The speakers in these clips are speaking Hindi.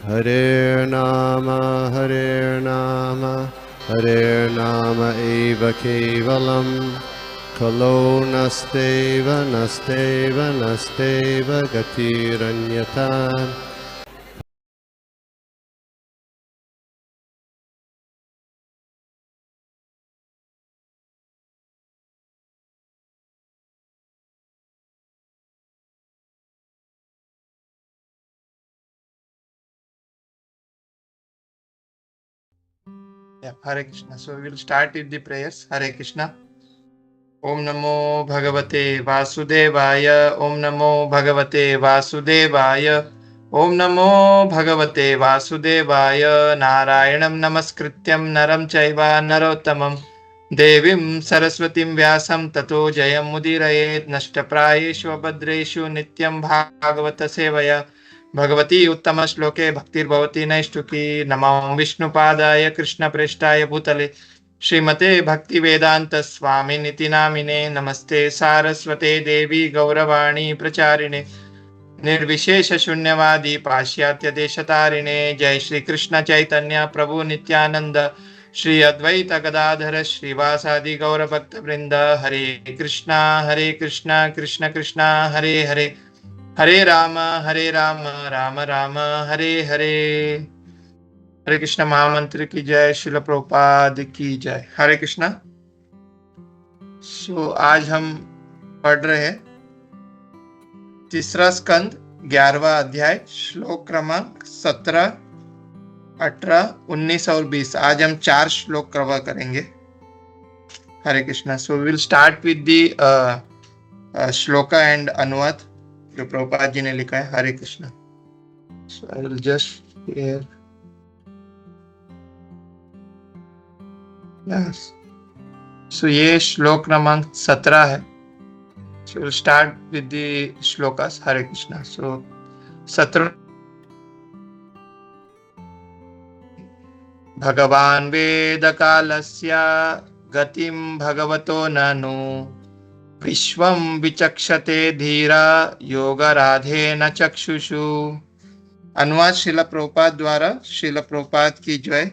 Hare Nama Hare Nama eva kevalam Kalo nasteva nasteva nasteva gatiranyata. Yeah, Hare Krishna. So we will start with the prayers. Hare Krishna. Om Namo Bhagavate Vasudevaya. Om Namo Bhagavate Vasudevaya. Om Namo Bhagavate Vasudevaya. Narayanam Namaskrityam Naram Chaiva Narottamam Devim Saraswatim Vyasam Tato Jayam Mudirayet Nashtaprayeshu Abhadreshu Nityam Bhagavata Sevaya Bhagwati उत्तम श्लोके भक्तिर्भवती नैष्ठुकी नमो विष्णुपादाय कृष्णप्रेष्ठाय भूतले श्रीमते भक्ति वेदांत स्वामिनिति नामिने नमस्ते सारस्वते देवी गौरवाणी प्रचारिणे निर्विशेष शून्यवादी पाश्चात्य देशतारिणे जय श्री कृष्ण चैतन्य प्रभु नित्यानंद श्री अद्वैत गदाधर श्रीवासादि गौर भक्त वृंद हरे कृष्णा कृष्ण कृष्णा हरे हरे हरे राम राम राम हरे हरे। हरे कृष्ण महामंत्र की जय। श्रील प्रभुपाद की जय। हरे कृष्णा। सो आज हम पढ़ रहे हैं तीसरा स्कंद 11वां अध्याय श्लोक क्रमांक 17, 18, 19 और 20। आज हम 4 श्लोक कवर करेंगे। Hare Krishna. So we will start with the shloka and अनुवाद जो प्रभुपाद जी ने लिखा है। Hare Krishna. So I will just hear yes. So ये श्लोक क्रमांक 17 है। So we'll start with the shlokas. Hare Krishna. So 17 Bhagavan Veda Kalasya Gatim Bhagavato Nanu Vishwam Vichakshate Dhira Yoga Radhe Na Chakshushu। अनुवाद श्रील प्रभुपाद द्वारा। श्रील प्रभुपाद की जय।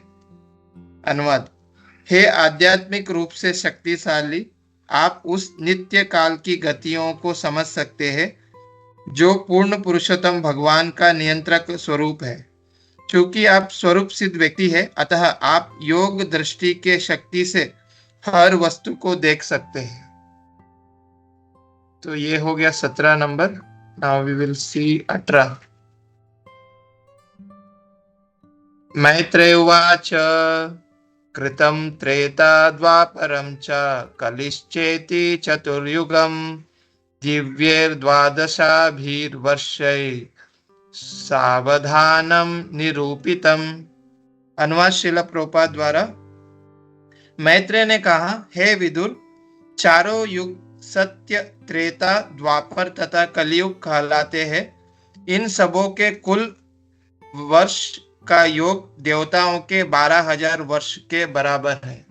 अनुवाद। हे आध्यात्मिक रूप से शक्तिशाली, आप उस नित्य काल की गतियों को समझ सकते हैं जो पूर्ण पुरुषोत्तम भगवान का नियंत्रक स्वरूप है। क्योंकि आप स्वरूप सिद्ध व्यक्ति है, अतः आप योग दृष्टि के शक्ति से हर वस्तु को देख सकते हैं। तो ये हो गया 17 number. Now we will see 18। Maitreya उवाच कृतं त्रेता द्वापरं च कलिश्चेति चतुर्युगं दिव्यैर्द्वादशाभिर्वर्षै सावधानम निरूपितम। अनुवाद श्रील प्रभुपाद द्वारा। मैत्रेय ने कहा, हे विदुर, चारों युग सत्य, त्रेता, द्वापर तथा कलयुग कहलाते हैं। इन सबों के कुल वर्ष का योग देवताओं के 12,000 वर्ष के बराबर है।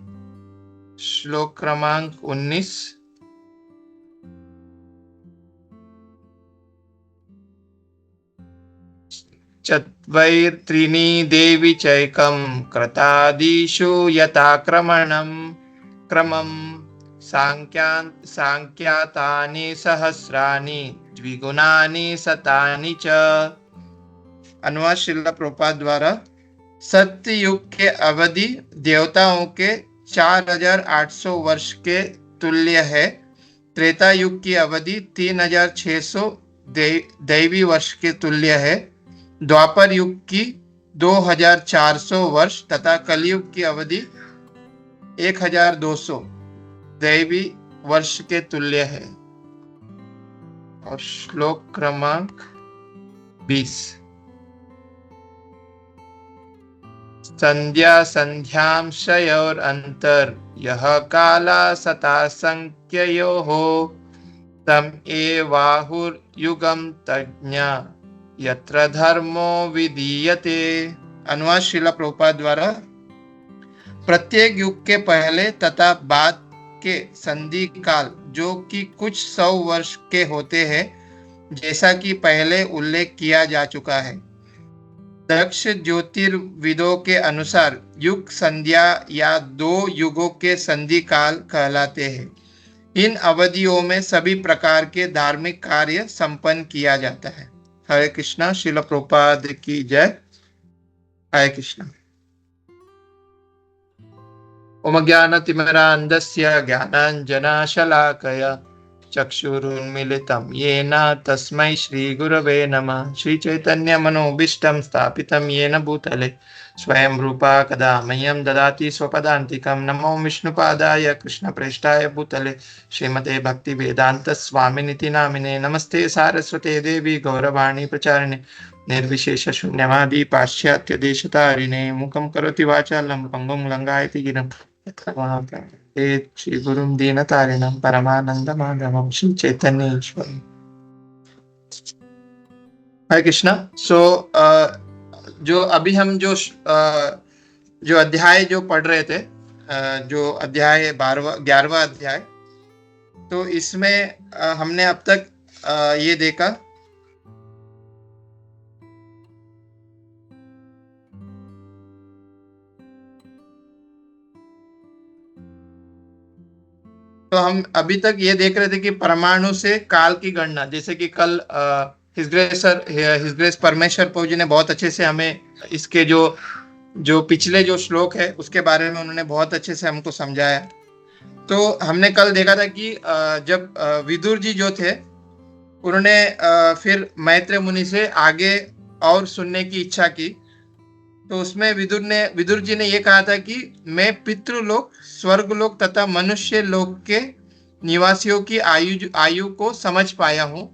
श्लोक क्रमांक 19। चत्वैर्त्रीणि देवी चैकं कृतादिषु यथाक्रमणं क्रमं सांख्यातानि सहस्राणि द्विगुणानि शतानि च। अनुवाद श्रील प्रभुपाद द्वारा। सत्य युग के अवधि देवताओं के 4,800 वर्ष के तुल्य है। त्रेता युग की अवधि 3,600 दैवी वर्ष के तुल्य है। द्वापर युग की 2,400 वर्ष तथा कलयुग की अवधि 1,200 दैवी वर्ष के तुल्य है। और श्लोक क्रमांक 20। संध्या संध्यांशयोर अंतर यह काला सता संख्ययोः तम एवाहुर्युगम तज्ञ यत्र धर्मो विधीयते। अनुवाद श्रील प्रभुपाद द्वारा। प्रत्येक युग के पहले तथा बाद के संधि काल जो कि कुछ 100 वर्ष के होते हैं, जैसा कि पहले उल्लेख किया जा चुका है, दक्ष ज्योतिर्विदों के अनुसार युग संध्या या 2 युगों के संधि काल कहलाते हैं। इन अवधियों में सभी प्रकार के धार्मिक कार्य संपन्न किया जाता है। हरे कृष्णा। श्रील प्रभुपाद की जय। हरे कृष्णा। ओम ज्ञानतिमिरान्धस्य ज्ञानाञ्जनशलाकया चक्षुरुन्मीलितं येन तस्मै श्रीगुरवे नमः। श्रीचैतन्यमनोभीष्टं स्थापितं येन भूतले स्वयं रूपा कदा मह्यं ददाति स्वपदान्तिकं। नमो विष्णुपादाय कृष्णप्रेष्ठाय भूतले श्रीमते भक्तिवेदान्तस्वामिनिति नामिने। नमस्ते सारस्वते देवी गौरवाणी प्रचारिणे निर्विशेषशून्यवादी पाश्चात्यदेशतारिणे। मुखं करोति वाचालं पङ्गुं लङ्घयति गिरिं श्री गुरुं दीनतारिणं परमानंदमाधवं श्री चैतन्य ईश्वरम्। हरे कृष्णा। जो अभी हम जो अध्याय जो पढ़ रहे थे, जो अध्याय 11वां अध्याय, तो इसमें हमने अब तक ये देखा तो हम अभी तक ये देख रहे थे कि परमाणु से काल की गणना, जैसे कि कल हिज ग्रेस परमेश्वर प्रभु जी ने बहुत अच्छे से हमें इसके जो पिछले जो श्लोक है उसके बारे में उन्होंने बहुत अच्छे से हमको समझाया। तो हमने कल देखा था कि जब विदुर जी जो थे उन्होंने फिर मैत्रेय मुनि से आगे और सुनने की इच्छा की, तो उसमें विदुर जी ने ये कहा था कि मैं पितृलोक, स्वर्गलोक तथा मनुष्य लोक के निवासियों की आयु को समझ पाया हूँ।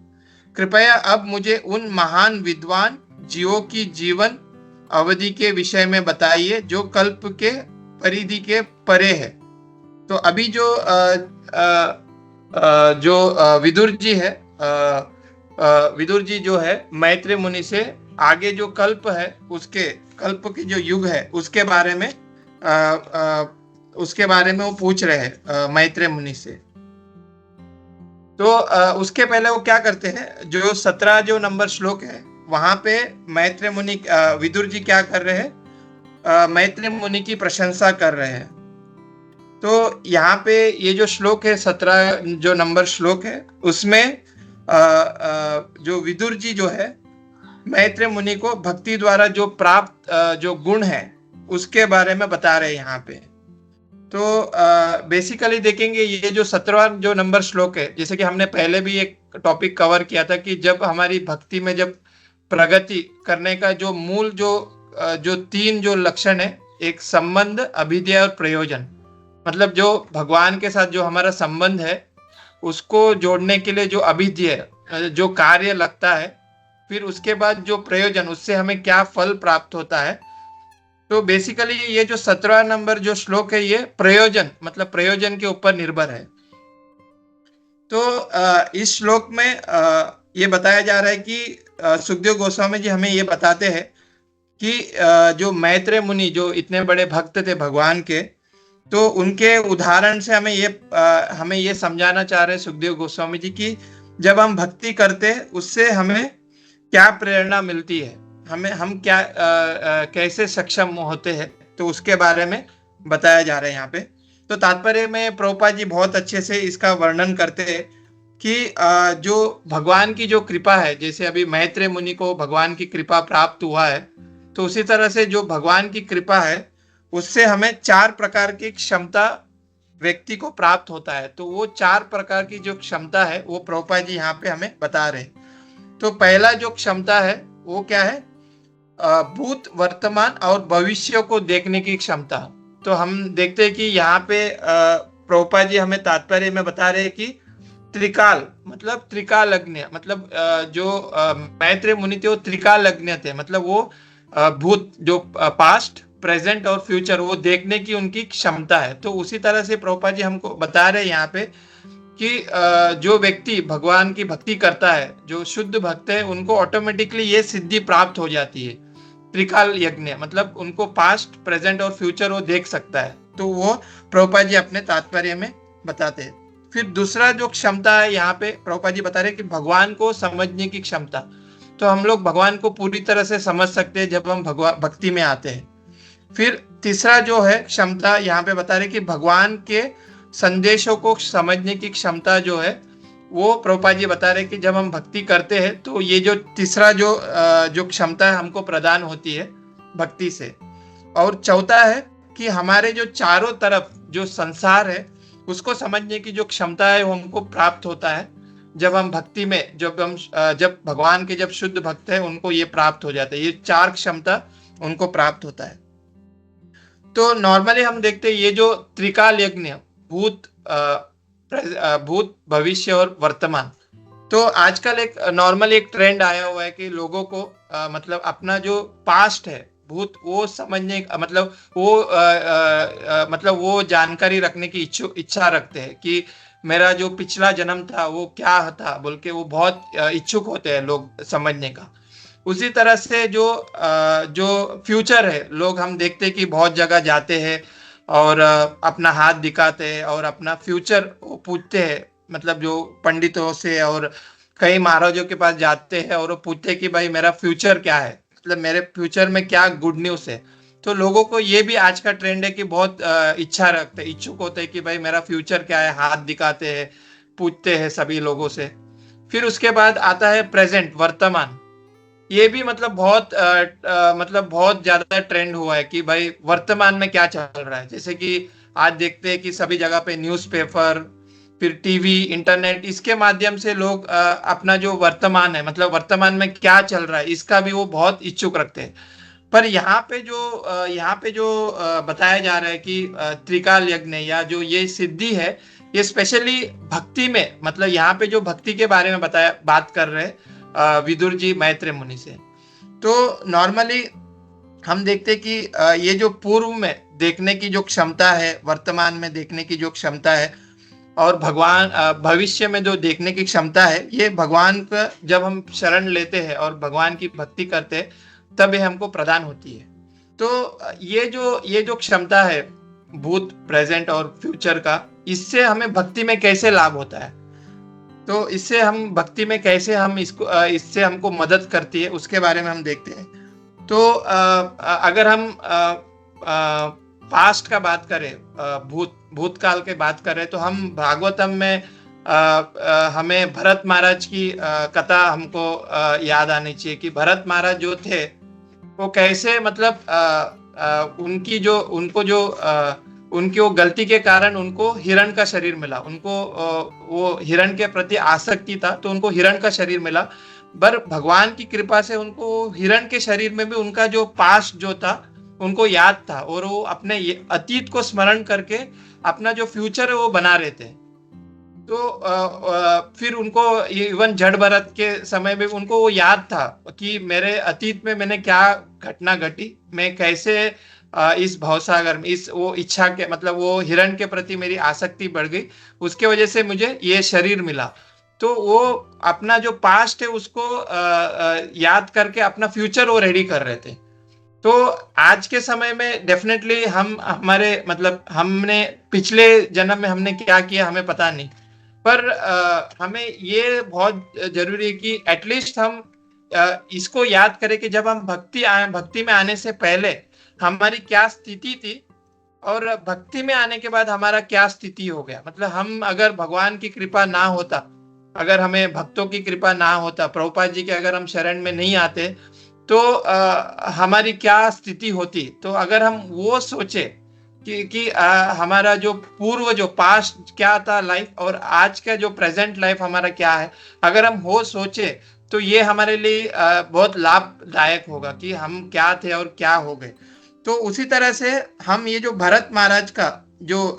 कृपया अब मुझे उन महान विद्वान जीवों की जीवन अवधि के विषय में बताइए जो कल्प के परिधि के परे है। तो अभी जो विदुर जी है, विदुर जी जो है मैत्रेय मुनि से आगे जो कल्प है, उसके कल्प के जो युग है उसके बारे में वो पूछ रहे हैं मैत्रेय मुनि से। तो उसके पहले वो क्या करते हैं, जो 17 जो नंबर श्लोक है वहां पे मैत्रेय मुनि विदुर जी क्या कर रहे हैं, मैत्रेय मुनि की प्रशंसा कर रहे हैं। तो यहाँ पे ये जो श्लोक है 17 जो नंबर श्लोक है उसमें जो विदुर जी जो है मैत्रेय मुनि को भक्ति द्वारा जो प्राप्त जो गुण है उसके बारे में बता रहे हैं यहाँ पे। तो बेसिकली देखेंगे ये जो 17वां जो नंबर श्लोक है, जैसे कि हमने पहले भी एक टॉपिक कवर किया था कि जब हमारी भक्ति में जब प्रगति करने का जो मूल जो 3 जो लक्षण है, एक संबंध, अभिधेय और प्रयोजन, मतलब जो भगवान के साथ जो हमारा संबंध है उसको जोड़ने के लिए जो अभिधेय जो कार्य लगता है, फिर उसके बाद जो प्रयोजन, उससे हमें क्या फल प्राप्त होता है। तो बेसिकली ये जो 17वां नंबर जो श्लोक है ये प्रयोजन, मतलब प्रयोजन के ऊपर निर्भर है। तो इस श्लोक में ये बताया जा रहा है कि सुखदेव गोस्वामी जी हमें ये बताते हैं कि जो मैत्रेय मुनि जो इतने बड़े भक्त थे भगवान के, तो उनके उदाहरण से हमें ये समझाना चाह रहे हैं सुखदेव गोस्वामी जी की जब हम भक्ति करते हैं उससे हमें क्या प्रेरणा मिलती है, हम क्या कैसे सक्षम होते हैं, तो उसके बारे में बताया जा रहा है यहाँ पे। तो तात्पर्य में प्रभुपाद जी बहुत अच्छे से इसका वर्णन करते हैं कि जो भगवान की जो कृपा है, जैसे अभी मैत्रेय मुनि को भगवान की कृपा प्राप्त हुआ है, तो उसी तरह से जो भगवान की कृपा है उससे हमें 4 प्रकार की क्षमता व्यक्ति को प्राप्त होता है। तो वो 4 प्रकार की जो क्षमता है वो प्रभुपाद जी यहाँ पे हमें बता रहे हैं। तो पहला जो क्षमता है वो क्या है, भूत, वर्तमान और भविष्य को देखने की क्षमता। तो हम देखते हैं कि यहाँ पे प्रभुपाद जी हमें तात्पर्य में बता रहे हैं कि त्रिकाल मतलब त्रिकालज्ञ, मतलब जो मैत्रेय मुनि थे वो त्रिकालज्ञ थे, मतलब वो भूत जो पास्ट, प्रेजेंट और फ्यूचर वो देखने की उनकी क्षमता है। तो उसी तरह से प्रभुपाद जी हमको बता रहे हैं यहाँ पे कि जो व्यक्ति भगवान की भक्ति करता है, जो शुद्ध भक्त है, उनको ऑटोमेटिकली ये सिद्धि प्राप्त हो जाती है, त्रिकाल यज्ञ, मतलब उनको पास्ट, प्रेजेंट और फ्यूचर वो देख सकता है। तो वो प्रभुपाद जी अपने तात्पर्य में बताते हैं। फिर दूसरा जो क्षमता है यहाँ पे प्रभुपाद जी बता रहे हैं कि भगवान को समझने की क्षमता। तो हम लोग भगवान को पूरी तरह से समझ सकते हैं जब हम भक्ति में आते हैं। फिर तीसरा जो है क्षमता, यहाँ पे बता रहे कि भगवान के संदेशों को समझने की क्षमता जो है, वो प्रभुपाद जी बता रहे कि जब हम भक्ति करते हैं तो ये जो तीसरा जो क्षमता है हमको प्रदान होती है भक्ति से। और चौथा है कि हमारे जो चारों तरफ जो संसार है उसको समझने की जो क्षमता है वो हमको प्राप्त होता है जब हम भक्ति में, जब भगवान के जब शुद्ध भक्त है उनको ये प्राप्त हो जाता है, ये चार क्षमता उनको प्राप्त होता है। तो नॉर्मली हम देखते हैं ये जो त्रिकाल यज्ञ, भूत भविष्य और वर्तमान, तो आजकल एक नॉर्मली एक ट्रेंड आया हुआ है कि लोगों को मतलब अपना जो पास्ट है भूत वो समझने, मतलब वो जानकारी रखने की इच्छा रखते हैं कि मेरा जो पिछला जन्म था वो क्या था बोल के वो बहुत इच्छुक होते हैं लोग समझने का। उसी तरह से जो फ्यूचर है, लोग हम देखते हैं कि बहुत जगह जाते हैं और अपना हाथ दिखाते हैं और अपना फ्यूचर पूछते हैं, मतलब जो पंडितों से और कई महाराजों के पास जाते हैं और वो पूछते हैं कि भाई मेरा फ्यूचर क्या है, मतलब मेरे फ्यूचर में क्या गुड न्यूज है। तो लोगों को ये भी आज का ट्रेंड है कि बहुत इच्छा रखते, इच्छुक होते हैं कि भाई मेरा फ्यूचर क्या है, हाथ दिखाते हैं, पूछते हैं सभी लोगों से। फिर उसके बाद आता है प्रेजेंट, वर्तमान। ये भी मतलब बहुत ज्यादा ट्रेंड हुआ है कि भाई वर्तमान में क्या चल रहा है। जैसे कि आज देखते हैं कि सभी जगह पे न्यूज़पेपर, फिर टीवी, इंटरनेट, इसके माध्यम से लोग अपना जो वर्तमान है, मतलब वर्तमान में क्या चल रहा है, इसका भी वो बहुत इच्छुक रखते हैं। पर यहाँ पे जो बताया जा रहा है कि त्रिकाल यज्ञ या जो ये सिद्धि है, ये स्पेशली भक्ति में, मतलब यहाँ पे जो भक्ति के बारे में बात कर रहे हैं विदुर जी मैत्रेय मुनि से। तो नॉर्मली हम देखते हैं कि ये जो पूर्व में देखने की जो क्षमता है, वर्तमान में देखने की जो क्षमता है, और भगवान भविष्य में जो देखने की क्षमता है, ये भगवान का जब हम शरण लेते हैं और भगवान की भक्ति करते हैं तब ये हमको प्रदान होती है। तो ये जो क्षमता है भूत, प्रेजेंट और फ्यूचर का, इससे हमें भक्ति में कैसे लाभ होता है, तो इससे हम भक्ति में कैसे हम इससे हमको मदद करती है, उसके बारे में हम देखते हैं। तो अगर हम पास्ट का बात करें, भूतकाल के बात करें, तो हम भागवतम में हमें भरत महाराज की कथा हमको याद आनी चाहिए कि भरत महाराज जो थे वो कैसे, मतलब उनकी वो गलती के कारण उनको हिरण का शरीर मिला, उनको वो हिरण के प्रति आसक्ति था तो उनको हिरण का शरीर मिला। पर भगवान की कृपा से उनको हिरण के शरीर में भी उनका जो पास्ट जो था उनको याद था, और वो अपने अतीत को स्मरण करके अपना जो फ्यूचर है वो बना रहे थे। तो फिर उनको इवन जड़ भरत के समय में उनको वो याद था कि मेरे अतीत में मैंने क्या घटना घटी, मैं कैसे इस भवसागर में वो इच्छा के, मतलब वो हिरण के प्रति मेरी आसक्ति बढ़ गई, उसके वजह से मुझे ये शरीर मिला। तो वो अपना जो पास्ट है उसको याद करके अपना फ्यूचर वो रेडी कर रहे थे। तो आज के समय में डेफिनेटली हमने पिछले जन्म में हमने क्या किया हमें पता नहीं, पर हमें ये बहुत जरूरी है कि एटलीस्ट हम इसको याद करें कि जब हम भक्ति में आने से पहले हमारी क्या स्थिति थी और भक्ति में आने के बाद हमारा क्या स्थिति हो गया। मतलब हम अगर भगवान की कृपा ना होता, अगर हमें भक्तों की कृपा ना होता, प्रभुपाद जी के अगर हम शरण में नहीं आते तो हमारी क्या स्थिति होती। तो अगर हम वो सोचे कि हमारा जो पूर्व जो पास्ट क्या था लाइफ और आज का जो प्रेजेंट लाइफ हमारा क्या है, अगर हम वो सोचे तो ये हमारे लिए बहुत लाभदायक होगा कि हम क्या थे और क्या हो गए। तो उसी तरह से हम ये जो भरत महाराज का जो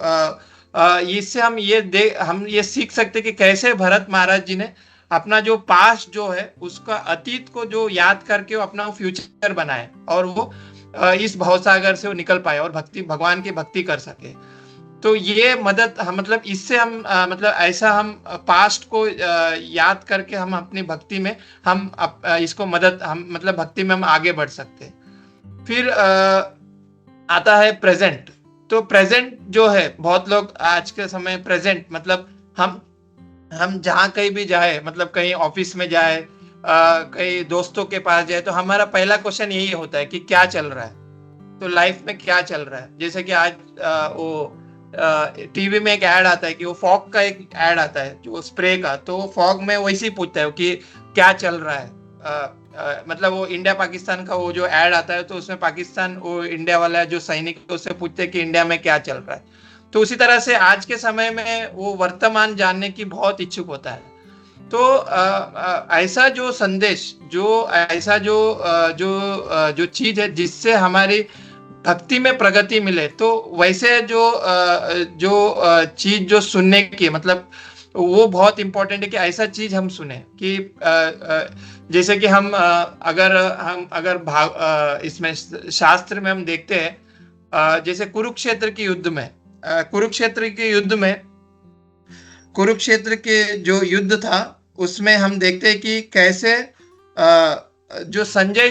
इससे हम ये सीख सकते कि कैसे भरत महाराज जी ने अपना जो पास्ट जो है उसका अतीत को जो याद करके वो अपना फ्यूचर बनाए और वो इस भवसागर से वो निकल पाए और भगवान की भक्ति कर सके। तो ये मदद मतलब इससे हम मतलब ऐसा हम पास्ट को याद करके हम अपनी भक्ति में हम इसको हम मतलब भक्ति में हम आगे बढ़ सकते हैं। फिर आता है प्रेजेंट। तो प्रेजेंट जो है, बहुत लोग आज के समय प्रेजेंट मतलब हम जहाँ कहीं भी जाए, मतलब कहीं ऑफिस में जाए, कई दोस्तों के पास जाए तो हमारा पहला क्वेश्चन यही होता है कि क्या चल रहा है, तो लाइफ में क्या चल रहा है। जैसे कि आज वो टीवी में एक ऐड आता है कि वो फॉग का एक ऐड आता है जो स्प्रे का, तो फॉग में वैसे ही पूछता है कि क्या चल रहा है। मतलब वो इंडिया पाकिस्तान का वो जो ऐड आता है तो उसमें पाकिस्तान वो इंडिया वाला जो सैनिक है उससे पूछते हैं कि इंडिया में क्या चल रहा है। तो उसी तरह से आज के समय में वो वर्तमान जानने की बहुत इच्छुक होता है। तो ऐसा जो संदेश, जो ऐसा जो चीज है जिससे हमारी भक्ति में प्रगति मिले, तो वैसे जो चीज जो सुनने की मतलब वो बहुत इंपॉर्टेंट है कि ऐसा चीज हम सुने कि जैसे कि हम अगर इसमें शास्त्र में हम देखते हैं, जैसे कुरुक्षेत्र के जो युद्ध था उसमें हम देखते हैं कि कैसे जो संजय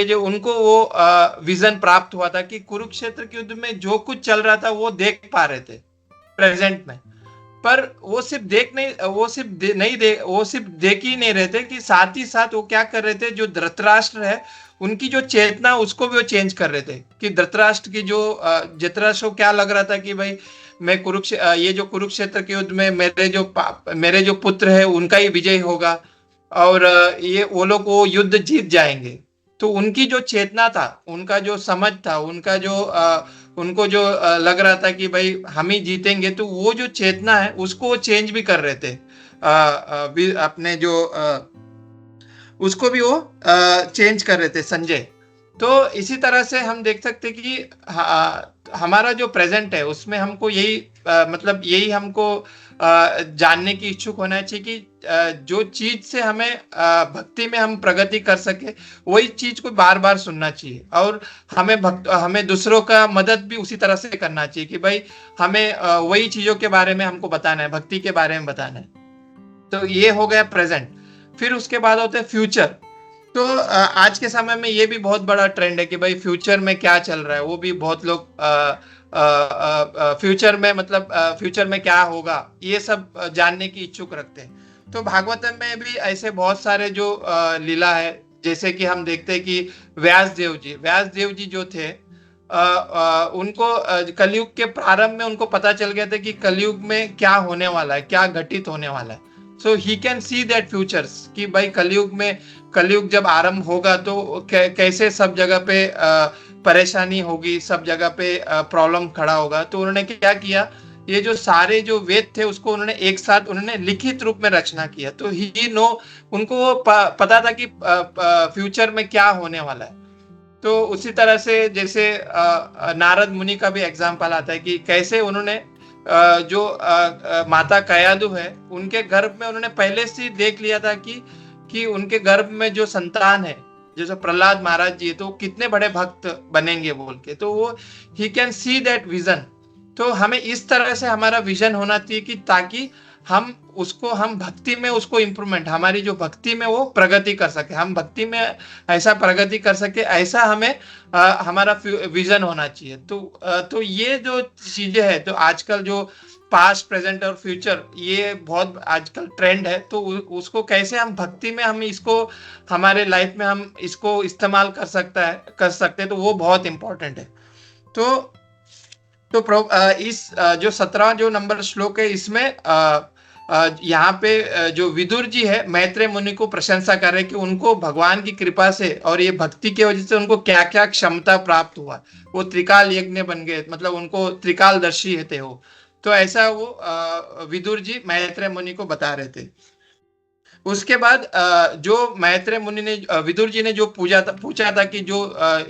जो उनको वो विजन प्राप्त हुआ था कि कुरुक्षेत्र के युद्ध में जो कुछ चल रहा था वो देख पा रहे थे प्रेजेंट में। पर वो सिर्फ देख ही नहीं रहे थे कि साथ ही साथ वो क्या कर रहे थे, जो धृतराष्ट्र है उनकी जो चेतना उसको भी वो चेंज कर रहे थे कि धृतराष्ट्र को क्या लग रहा था कि भाई मैं ये जो कुरुक्षेत्र के युद्ध में मेरे जो पुत्र है उनका ही विजय होगा और ये वो लोग वो युद्ध जीत जाएंगे। तो उनकी जो चेतना था, उनका जो समझ था, उनको जो लग रहा था कि भाई हम ही जीतेंगे, तो वो जो चेतना है उसको वो चेंज भी कर रहे थे। अपने जो उसको भी वो चेंज कर रहे थे संजय। तो इसी तरह से हम देख सकते कि हमारा जो प्रेजेंट है उसमें हमको यही हमको जानने की इच्छुक होना चाहिए कि जो चीज से हमें भक्ति में हम प्रगति कर सके वही चीज को बार बार सुनना चाहिए। और हमें दूसरों का मदद भी उसी तरह से करना चाहिए कि भाई हमें वही चीजों के बारे में हमको बताना है, भक्ति के बारे में बताना है। तो ये हो गया प्रेजेंट। फिर उसके बाद होते हैं फ्यूचर। तो आज के समय में ये भी बहुत बड़ा ट्रेंड है कि भाई फ्यूचर में क्या चल रहा है, वो भी बहुत लोग फ्यूचर में क्या होगा ये सब जानने की इच्छुक रखते हैं। तो भागवतम में भी ऐसे बहुत सारे जो लीला है, जैसे कि हम देखते हैं कि व्यास देव जी जो थे, उनको कलयुग के प्रारंभ में उनको पता चल गया था कि कलयुग में क्या होने वाला है, क्या घटित होने वाला है। So he can see that futures कि भाई कलयुग जब आरंभ होगा तो कैसे सब जगह पे परेशानी होगी, सब जगह पे प्रॉब्लम खड़ा होगा। तो उन्होंने क्या किया, ये जो सारे जो वेद थे उसको उन्होंने एक साथ लिखित रूप में रचना किया। तो उनको पता था कि फ्यूचर में क्या होने वाला है। तो उसी तरह से जैसे नारद मुनि का भी एग्जाम्पल आता है कि कैसे उन्होंने जो माता कयादु है उनके गर्भ में उन्होंने पहले से देख लिया था कि उनके गर्भ में जो संतान है, जैसे प्रहलाद महाराज जी, तो कितने बड़े भक्त बनेंगे बोल के। तो वो ही कैन सी दैट विजन। तो हमें इस तरह से हमारा विजन होना चाहिए कि ताकि हम भक्ति में उसको इम्प्रूवमेंट, हमारी जो भक्ति में वो प्रगति कर सके, हम भक्ति में ऐसा प्रगति कर सके, ऐसा हमें हमारा विजन होना चाहिए। तो ये जो चीजें हैं, तो आजकल जो पास्ट प्रेजेंट और फ्यूचर ये बहुत आजकल ट्रेंड है, तो उसको कैसे हम भक्ति में हम इसको हमारे लाइफ में हम इसको इस्तेमाल कर सकते हैं, तो वो बहुत इंपॉर्टेंट है। तो इस जो 17 जो नंबर श्लोक है इसमें यहाँ पे जो विदुर जी है मैत्रेय मुनि को प्रशंसा कर रहे हैं कि उनको भगवान की कृपा से और ये भक्ति की वजह से उनको क्या क्या क्षमता प्राप्त हुआ, वो त्रिकाल यज्ञ बन गए, मतलब उनको त्रिकालदर्शी थे वो। तो ऐसा वो विदुर जी मैत्रेय मुनि को बता रहे थे। उसके बाद जो मैत्रेय मुनि ने विदुर जी ने जो पूछा था कि जो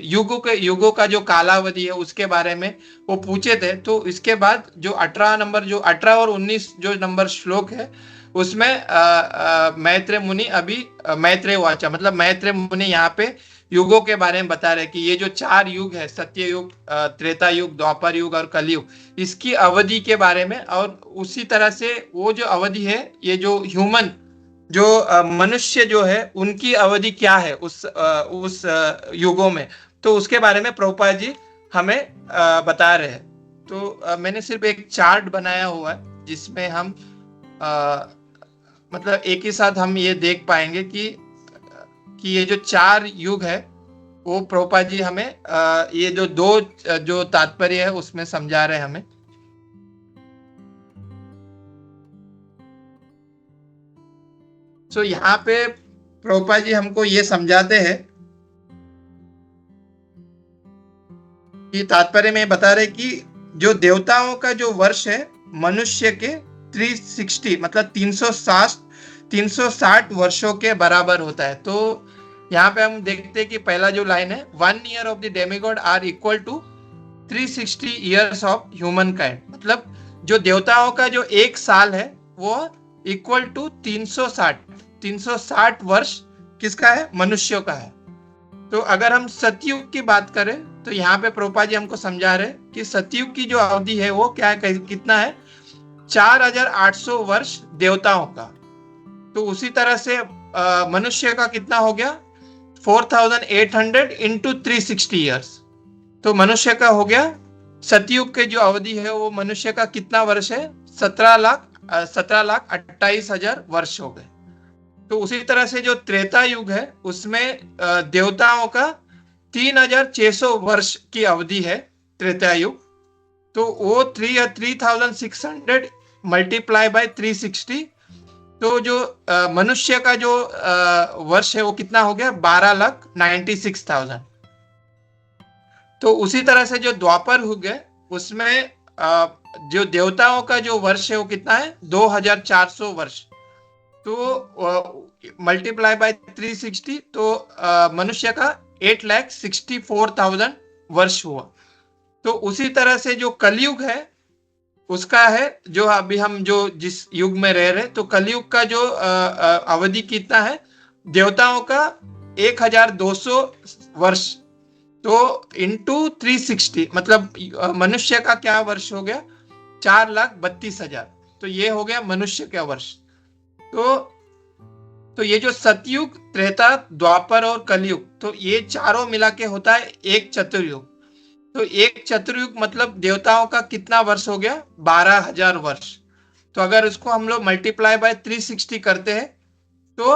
युगों का जो कालावधि है उसके बारे में वो पूछे थे। तो इसके बाद जो 18 और 19 जो नंबर श्लोक है उसमें मैत्रेय मुनि मैत्रेय वाचा मतलब मैत्रेय मुनि यहाँ पे युगों के बारे में बता रहे कि ये जो 4 युग है, सत्य युग, त्रेता युग, द्वापर युग और कलयुग, इसकी अवधि के बारे में। और उसी तरह से वो जो अवधि है, ये जो ह्यूमन जो मनुष्य जो है उनकी अवधि क्या है उस युगों में, तो उसके बारे में प्रभुपाद जी हमें बता रहे हैं। तो मैंने सिर्फ एक चार्ट बनाया हुआ है जिसमें हम मतलब एक ही साथ हम ये देख पाएंगे कि ये जो 4 युग है वो प्रभुपाद जी हमें ये जो 2 जो तात्पर्य है उसमें समझा रहे हैं हमें। यहाँ पे प्रभुपाद जी हमको ये समझाते हैं कि तात्पर्य में बता रहे कि जो देवताओं का जो वर्ष है मनुष्य के 360 मतलब 360 वर्षों के बराबर होता है। तो यहाँ पे हम देखते हैं कि पहला जो लाइन है 1 year of the demigod are equal to 360 years of human kind, मतलब जो देवताओं का जो एक साल है वो इक्वल टू 360 वर्ष किसका है? मनुष्यों का है। तो अगर हम सतयुग की बात करें तो यहाँ पे प्रभुपाद जी हमको समझा रहे कि सतयुग की जो अवधि है वो क्या है, कितना है? 4800 वर्ष देवताओं का। तो उसी तरह से मनुष्य का कितना हो गया? 4800 इंटू 360 ईयर्स। तो मनुष्य का हो गया, सतयुग के जो अवधि है वो मनुष्य का कितना वर्ष है? 17,28,000 वर्ष हो गए। तो उसी तरह से जो त्रेता युग है उसमें देवताओं का 3600 वर्ष की अवधि है त्रेता युग। तो वो 3600 मल्टीप्लाई बाय 360, तो जो मनुष्य का जो वर्ष है वो कितना हो गया? 12,96,000। तो उसी तरह से जो द्वापर युग है उसमें जो देवताओं का जो वर्ष है वो कितना है? 2400 वर्ष। तो मल्टीप्लाई बाय 360, तो मनुष्य का 8,64,000 वर्ष हुआ। तो उसी तरह से जो कलयुग है उसका है, जो अभी हम जो जिस युग में रह रहे, तो कलयुग का जो अवधि कितना है? देवताओं का 1200 वर्ष। तो इंटू 360 मतलब मनुष्य का क्या वर्ष हो गया? 4,32,000। तो ये हो गया मनुष्य का वर्ष। तो ये जो सतयुग, त्रेता, द्वापर और कलयुग, तो ये चारों मिला के होता है एक चतुर्युग। तो एक चतुर्युग मतलब देवताओं का कितना वर्ष हो गया? 12,000 वर्ष। तो अगर उसको हम लोग मल्टीप्लाई बाय 360 करते हैं तो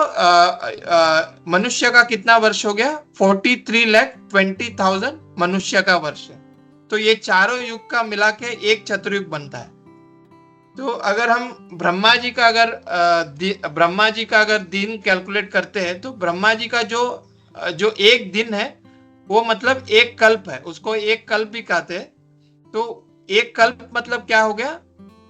मनुष्य का कितना वर्ष हो गया? 43,20,000 मनुष्य का वर्ष है। तो ये चारों युग का मिला के एक चतुर्युग बनता है। तो अगर हम ब्रह्मा जी का अगर दिन कैलकुलेट करते हैं तो ब्रह्मा जी का जो एक दिन है वो मतलब एक कल्प है, उसको एक कल्प भी कहते हैं। तो एक कल्प मतलब क्या हो गया?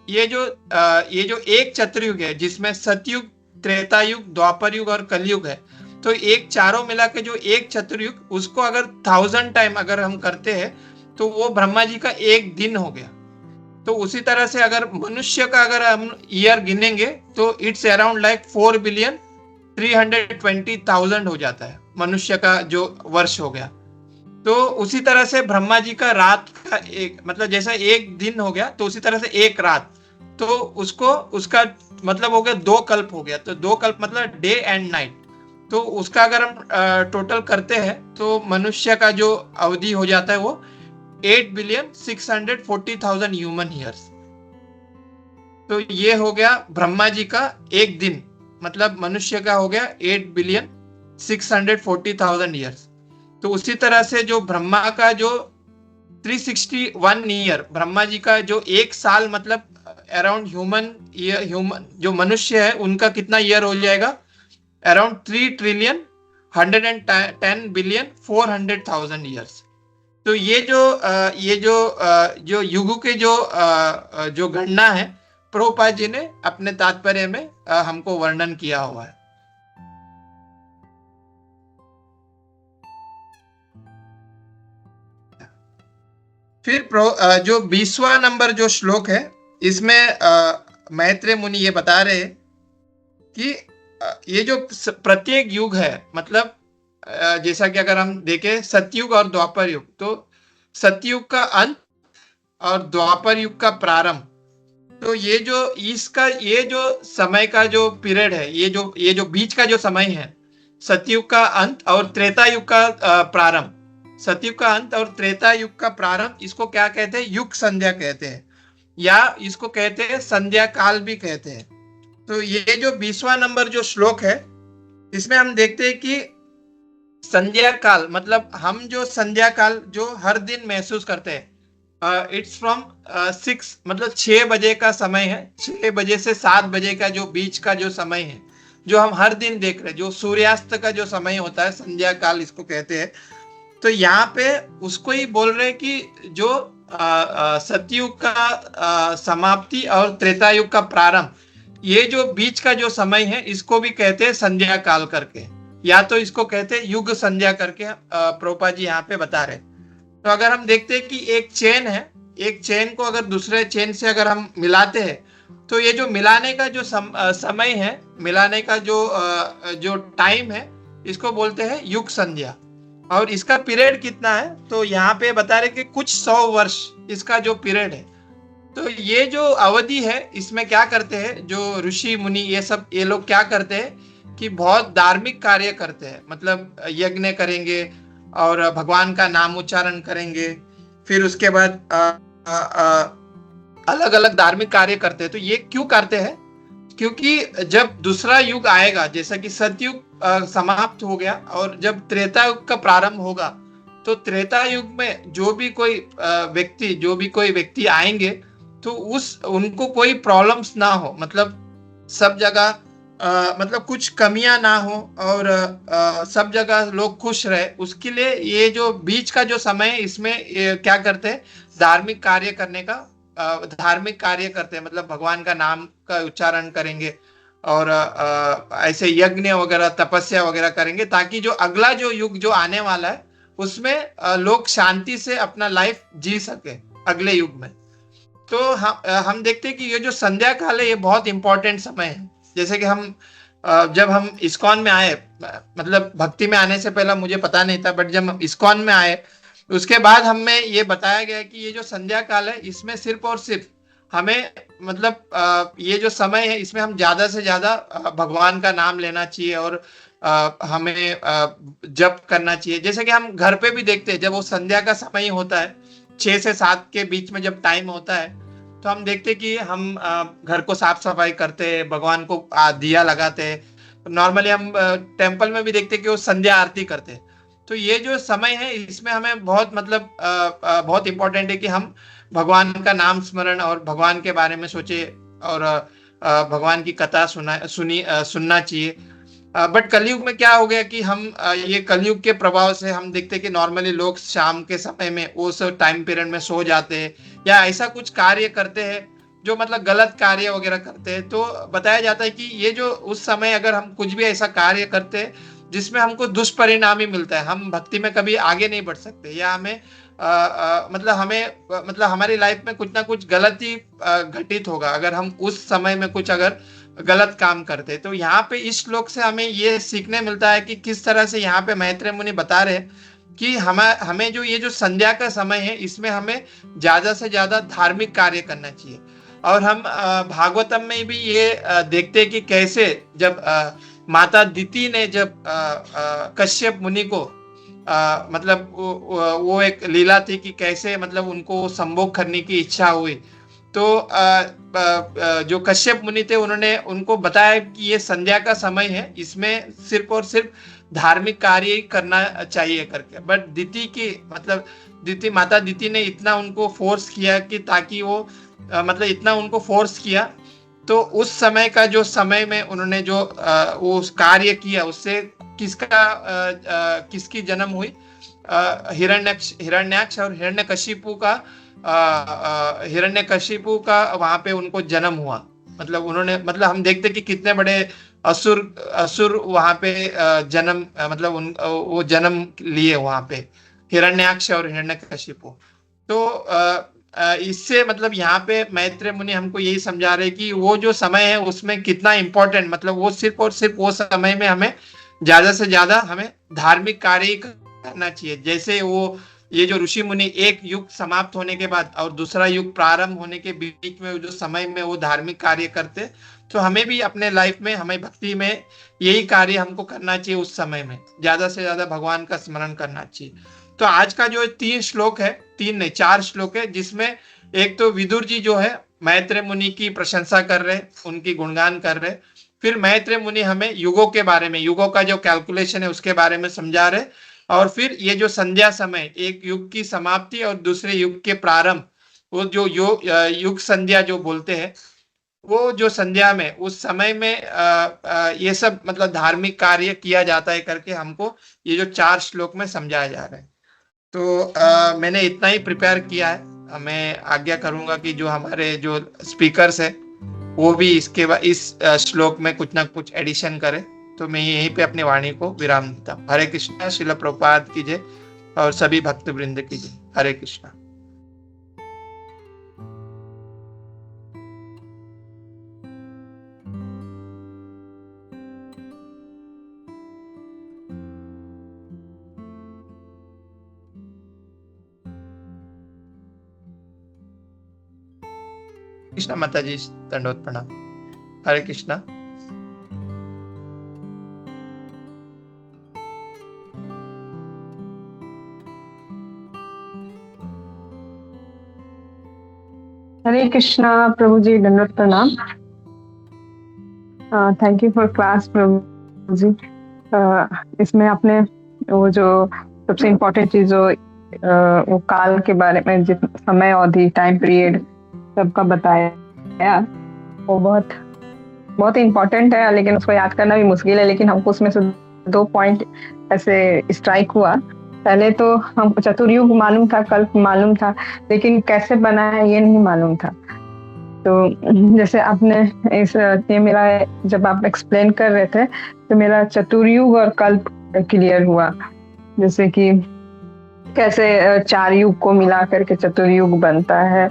ये जो एक चतुर्युग है जिसमें सतयुग, त्रेता युग, द्वापर युग और कलयुग है, तो एक चारों मिला के जो एक चतुर्युग, उसको अगर 1000 टाइम अगर हम करते हैं तो वो ब्रह्मा जी का एक दिन हो गया। तो उसी तरह से अगर मनुष्य का अगर हम ईयर गिनेंगे तो इट्स अराउंड लाइक 4,320,000 हो जाता है मनुष्य का जो वर्ष हो गया। तो उसी तरह से ब्रह्मा जी का रात का एक मतलब जैसा एक दिन हो गया, तो उसी तरह से एक रात, तो उसका मतलब हो गया 2 कल्प हो गया। तो 2 कल्प मतलब डे एंड नाइट। तो उसका अगर हम टोटल करते हैं तो मनुष्य का जो अवधि हो जाता है वो 8,640,000 ह्यूमन ईयर्स। तो ये हो गया ब्रह्मा जी का एक दिन, मतलब मनुष्य का हो गया 8,640,000 ईयर्स। तो उसी तरह से जो ब्रह्मा का जो 361 ईयर, ब्रह्मा जी का जो एक साल मतलब अराउंड ह्यूमन जो मनुष्य है उनका कितना ईयर हो जाएगा? Around 3,110,400,000 years. तो ये जो युगों के जो गणना है प्रभुपाद जी ने अपने तात्पर्य में हमको वर्णन किया हुआ है। फिर जो 20वां नंबर जो श्लोक है इसमें मैत्रेय मुनि ये बता रहे हैं कि ये जो प्रत्येक युग है, मतलब जैसा कि अगर हम देखें सतयुग और द्वापर युग, तो सतयुग का अंत और द्वापर युग का प्रारंभ, तो ये जो समय का जो पीरियड है, ये जो बीच का जो समय है, सतयुग का अंत और त्रेता युग का प्रारंभ, सतयुग का अंत और त्रेता युग का प्रारंभ, इसको क्या कहते हैं? युग संध्या कहते हैं, या इसको कहते हैं संध्या काल भी कहते हैं। तो ये जो 20वां नंबर जो श्लोक है, इसमें हम देखते हैं कि संध्या काल मतलब हम जो संध्या काल जो हर दिन महसूस करते हैं, इट्स फ्रॉम 6 मतलब 6 बजे का समय है। 6 बजे से 7 बजे का जो बीच का जो समय है, जो हम हर दिन देख रहे हैं, जो सूर्यास्त का जो समय होता है, संध्या काल इसको कहते हैं। तो यहाँ पे उसको ही बोल रहे हैं कि जो सतयुग का समाप्ति और त्रेता युग का प्रारंभ, ये जो बीच का जो समय है, इसको भी कहते हैं संध्या काल करके, या तो इसको कहते हैं युग संध्या करके प्रभुपाद जी यहाँ पे बता रहे। तो अगर हम देखते हैं कि एक चेन है, एक चेन को अगर दूसरे चेन से अगर हम मिलाते हैं, तो ये जो मिलाने का जो समय है, मिलाने का जो टाइम है, इसको बोलते हैं युग संध्या। और इसका पीरियड कितना है, तो यहाँ पे बता रहे कि कुछ 100 वर्ष इसका जो पीरियड है। तो ये जो अवधि है, इसमें क्या करते हैं जो ऋषि मुनि ये सब, ये लोग क्या करते हैं कि बहुत धार्मिक कार्य करते हैं, मतलब यज्ञ करेंगे और भगवान का नाम उच्चारण करेंगे, फिर उसके बाद अलग अलग धार्मिक कार्य करते हैं। तो ये क्यों करते हैं, क्योंकि जब दूसरा युग आएगा, जैसा कि सतयुग समाप्त हो गया और जब त्रेता युग का प्रारंभ होगा, तो त्रेता युग में जो भी कोई व्यक्ति आएंगे, तो उनको कोई प्रॉब्लम्स ना हो, मतलब सब जगह मतलब कुछ कमियां ना हो, और सब जगह लोग खुश रहे, उसके लिए ये जो बीच का जो समय है, इसमें क्या करते हैं, धार्मिक कार्य करने का धार्मिक कार्य करते हैं, मतलब भगवान का नाम का उच्चारण करेंगे और ऐसे यज्ञ वगैरह तपस्या वगैरह करेंगे, ताकि जो अगला जो युग जो आने वाला है, उसमें लोग शांति से अपना लाइफ जी सके अगले युग में। तो हम देखते हैं कि ये जो संध्या काल है, ये बहुत इंपॉर्टेंट समय है। जैसे कि जब हम इस्कॉन में आए, मतलब भक्ति में आने से पहले मुझे पता नहीं था, बट जब हम इस्कॉन में आए, उसके बाद हमें ये बताया गया कि ये जो संध्या काल है, इसमें सिर्फ और सिर्फ हमें मतलब ये जो समय है, इसमें हम ज्यादा से ज्यादा भगवान का नाम लेना चाहिए और हमें जप करना चाहिए। जैसे कि हम घर पे भी देखते हैं, जब वो संध्या का समय होता है, 6 से 7 के बीच में जब टाइम होता है, तो हम देखते हैं कि हम घर को साफ सफाई करते हैं, भगवान को दिया लगाते हैं। नॉर्मली हम टेम्पल में भी देखते हैं कि वो संध्या आरती करते हैं। तो ये जो समय है, इसमें हमें बहुत मतलब बहुत इंपॉर्टेंट है कि हम भगवान का नाम स्मरण और भगवान के बारे में सोचे और भगवान की कथा सुनना चाहिए। बट कलयुग में क्या हो गया कि हम ये कलयुग के प्रभाव से हम देखते हैं कि नॉर्मली लोग शाम के समय में उस टाइम पीरियड में सो जाते हैं, या ऐसा कुछ कार्य करते हैं जो मतलब गलत कार्य वगैरह करते हैं। तो बताया जाता है कि ये जो उस समय अगर हम कुछ भी ऐसा कार्य करते हैं जिसमें हमको दुष्परिणाम ही मिलता है, हम भक्ति में कभी आगे नहीं बढ़ सकते, या मतलब हमारी लाइफ में कुछ ना कुछ गलत ही घटित होगा अगर हम उस समय में कुछ अगर गलत काम करते। तो यहाँ पे इस श्लोक से हमें ये सीखने मिलता है कि किस तरह से यहाँ पे मैत्रेय मुनि बता रहे हैं कि हमें जो ये जो संध्या का समय है, इसमें हमें ज्यादा से ज्यादा धार्मिक कार्य करना चाहिए। और हम भागवतम में भी ये देखते हैं कि कैसे जब माता दिति ने जब कश्यप मुनि को मतलब वो एक लीला थी कि कैसे मतलब उनको संभोग करने की इच्छा हुई। तो जो कश्यप मुनि थे, उन्होंने उनको बताया कि ये संध्या का समय है, इसमें सिर्फ और सिर्फ धार्मिक कार्य करना चाहिए करके। बट माता दिति ने इतना उनको फोर्स किया कि ताकि वो मतलब इतना उनको फोर्स किया, तो उस समय का जो समय में उन्होंने जो वो कार्य किया, उससे किसकी जन्म हुई, हिरण्याक्ष और हिरण्यकशिपु का वहां पे उनको जन्म हुआ। मतलब उन्होंने मतलब हम देखते कि कितने बड़े असुर वहां पे जन्म मतलब वो जन्म लिए वहां पे, हिरण्याक्ष और हिरण्यकशिपु। तो इससे मतलब यहाँ पे मैत्रेय मुनि हमको यही समझा रहे कि वो जो समय है उसमें कितना इंपॉर्टेंट, मतलब वो सिर्फ और सिर्फ वो समय में हमें ज्यादा से ज्यादा हमें धार्मिक कार्य करना चाहिए। जैसे वो ये जो ऋषि मुनि एक युग समाप्त होने के बाद और दूसरा युग प्रारंभ होने के बीच में जो समय में वो धार्मिक कार्य करते, तो हमें भी अपने लाइफ में हमें भक्ति में यही कार्य हमको करना चाहिए। उस समय में ज्यादा से ज्यादा भगवान का स्मरण करना चाहिए। तो आज का जो 3 श्लोक है, 3 नहीं 4 श्लोक है, जिसमें एक तो विदुर जी जो है मैत्रेय मुनि की प्रशंसा कर रहे, उनकी गुणगान कर रहे। फिर मैत्रेय मुनि हमें युगों के बारे में, युगों का जो कैलकुलेशन है उसके बारे में समझा रहे। और फिर ये जो संध्या समय, एक युग की समाप्ति और दूसरे युग के प्रारंभ, वो जो युग संध्या जो बोलते हैं, वो जो संध्या में उस समय में ये सब मतलब धार्मिक कार्य किया जाता है करके हमको ये जो 4 श्लोक में समझाया जा रहा है। तो मैंने इतना ही प्रिपेयर किया है। मैं आज्ञा करूंगा कि जो हमारे जो स्पीकर्स है वो भी इसके इस श्लोक में कुछ ना कुछ एडिशन करे। तो मैं यहीं पे अपनी वाणी को विराम देता हूँ। हरे कृष्णा। श्रील प्रभुपाद की जय और सभी भक्त वृंद की जय। हरे कृष्णा। कृष्णा माता जी, दंडवत प्रणाम। हरे कृष्णा। हरे कृष्णा प्रभु जी, दंडवत प्रणाम। थैंक यू फॉर क्लास प्रभु जी। इसमें आपने वो जो सबसे इम्पोर्टेंट चीज जो वो काल के बारे में, जित समय अवधि, टाइम पीरियड सबका बताया, वो बहुत बहुत इम्पोर्टेंट है, लेकिन उसको याद करना भी मुश्किल है। लेकिन हमको उसमें से 2 पॉइंट ऐसे स्ट्राइक हुआ। पहले तो हमको चतुर्युग मालूम था, कल्प मालूम था, लेकिन कैसे बना है ये नहीं मालूम था। तो जैसे आपने ये मेरा, जब आप एक्सप्लेन कर रहे थे तो मेरा चतुर्युग और कल्प क्लियर हुआ। जैसे कि कैसे 4 युग को मिला करके चतुर्युग बनता है।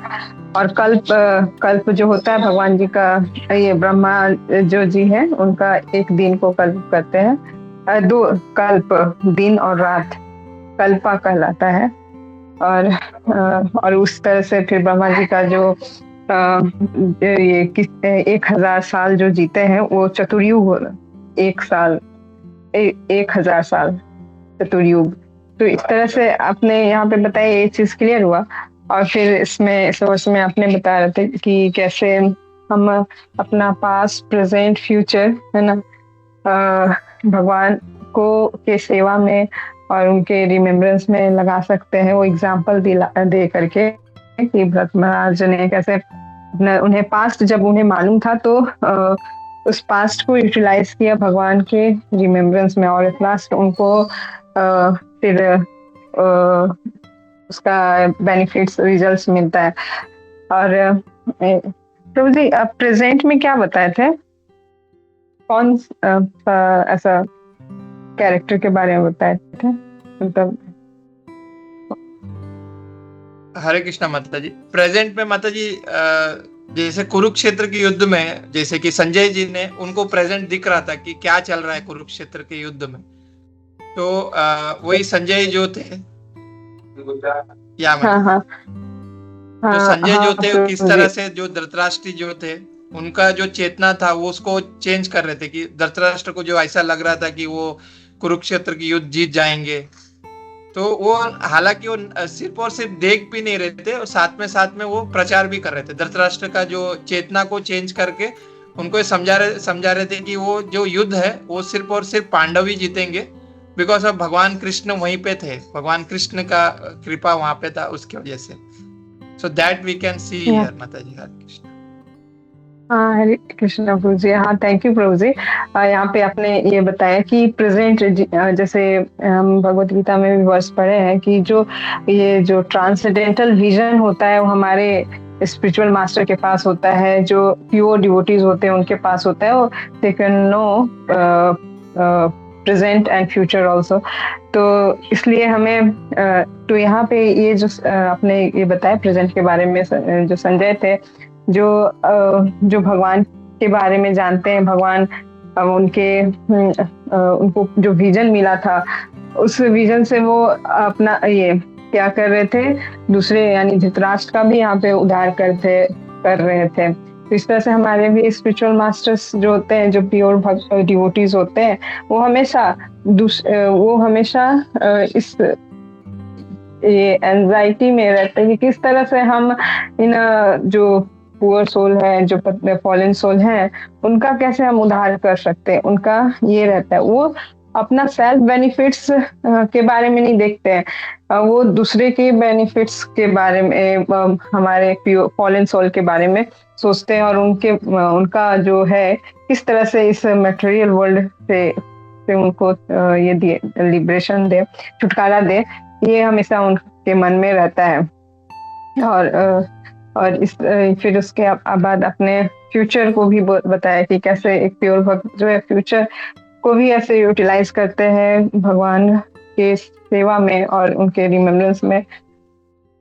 और कल्प जो होता है भगवान जी का, ये ब्रह्मा जो जी है उनका एक दिन को कल्प कहते हैं। 2 कल्प, दिन और रात, कल्पा कहलाता है। और उस तरह से फिर ब्रह्मा जी का जो ये 1000 साल जो जीते हैं वो चतुर्युग, 1000 साल चतुर्युग। तो इस तरह से आपने यहाँ पे बताया, ये चीज क्लियर हुआ। और फिर इसमें सोर्स में आपने बता रहे थे कि कैसे हम अपना पास्ट, प्रेजेंट, फ्यूचर है ना, भगवान को के सेवा में और उनके रिमेम्बरेंस में लगा सकते हैं। वो एग्जाम्पल दे करके कि भरत महाराज ने कैसे उन्हें पास्ट, जब उन्हें मालूम था तो उस पास्ट को यूटिलाइज किया भगवान के रिमेम्बरेंस में, और लास्ट उनको फिर उसका बेनिफिट्स, रिजल्ट्स मिलता है। और प्रभु जी, आप प्रेजेंट में क्या बताए थे? कौन ऐसा कैरेक्टर के बारे में बताए थे? मतलब हरे कृष्णा माता जी। प्रेजेंट में माता जी जैसे कुरुक्षेत्र के युद्ध में, जैसे कि संजय जी ने, उनको प्रेजेंट दिख रहा था कि क्या चल रहा है कुरुक्षेत्र के युद्ध में। तो वही संजय जो थे, या तो संजय जो थे वो किस तरह से, जो धृतराष्ट्र जो थे उनका जो चेतना था वो उसको चेंज कर रहे थे। कि धृतराष्ट्र को जो ऐसा लग रहा था कि वो कुरुक्षेत्र की युद्ध जीत जाएंगे, तो वो हालांकि वो सिर्फ और सिर्फ देख भी नहीं रहे थे, और साथ में वो प्रचार भी कर रहे थे। धृतराष्ट्र का जो चेतना को चेंज करके उनको समझा रहे थे कि वो जो युद्ध है वो सिर्फ और सिर्फ पांडव ही जीतेंगे, बिकॉज ऑफ भगवान कृष्ण वहीं पे थे, भगवान कृष्ण का कृपा वहां पे था, उसकी वजह से। So that we can see here माता जी। हरे कृष्ण। हाँ, हरे कृष्ण प्रभु जी। हाँ, थैंक यू प्रभु जी। यहाँ पे आपने ये बताया कि प्रेजेंट, जैसे हम भगवत गीता में भी वर्ष पढ़े हैं कि जो ये जो ट्रांसेंडेंटल विजन होता है वो हमारे स्पिरिचुअल मास्टर के पास होता है, जो प्योर डिवोटीज होते हैं उनके पास होता है। वो they can know present and future also. तो इसलिए हमें तो यहाँ पे ये जो आपने ये बताया प्रेजेंट के बारे में, जो संजय थे जो भगवान के बारे में जानते हैं, भगवान उनको जो विजन मिला था, उस विजन से वो अपना ये क्या कर रहे थे, दूसरे यानी धृतराष्ट्र का भी यहाँ पे उद्धार कर रहे थे। तो इस तरह से हमारे भी स्पिरिचुअल मास्टर्स जो होते हैं, जो प्योर डिवोटीज होते हैं, वो हमेशा इस ये एंजाइटी में रहते हैं कि किस तरह से हम इन जो पुअर सोल है, जो फॉलन सोल है, उनका कैसे हम उद्धार कर सकते हैं, उनका ये रहता है। वो अपना सेल्फ बेनिफिट्स के बारे में नहीं देखते हैं, वो दूसरे के बेनिफिट्स के बारे में, हमारे फॉलन सोल के बारे में सोचते हैं, और उनका जो है किस तरह से इस मटेरियल वर्ल्ड से उनको ये दिए लिबरेशन दे, छुटकारा दे, ये हमेशा उनके मन में रहता है। और फिर उसके बाद अपने फ्यूचर को भी बताया कि कैसे एक प्योर भक्त जो है फ्यूचर को भी ऐसे यूटिलाइज करते हैं भगवान के सेवा में और उनके रिमेम्बरेंस में।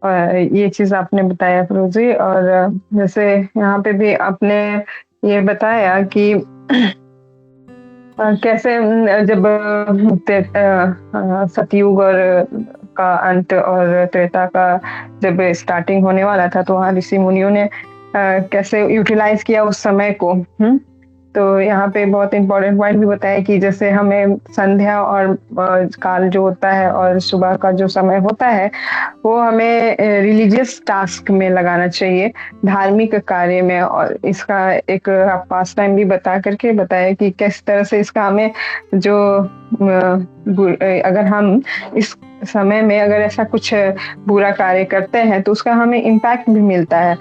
और ये चीज आपने बताया प्रभु जी। और जैसे यहाँ पे भी आपने ये बताया कि कैसे जब सतयुग और का अंत और त्रेता का जब स्टार्टिंग होने वाला था, तो वहाँ ऋषि मुनियों ने कैसे यूटिलाइज किया उस समय को। तो यहाँ पे बहुत इम्पोर्टेंट पॉइंट भी बताया कि जैसे हमें संध्या और काल जो होता है और सुबह का जो समय होता है, वो हमें रिलीजियस टास्क में लगाना चाहिए, धार्मिक कार्य में। और इसका एक आप पास टाइम भी बताया कि किस तरह से इसका हमें जो अगर हम इस समय में अगर ऐसा कुछ बुरा कार्य करते हैं तो उसका हमें इम्पैक्ट भी मिलता है।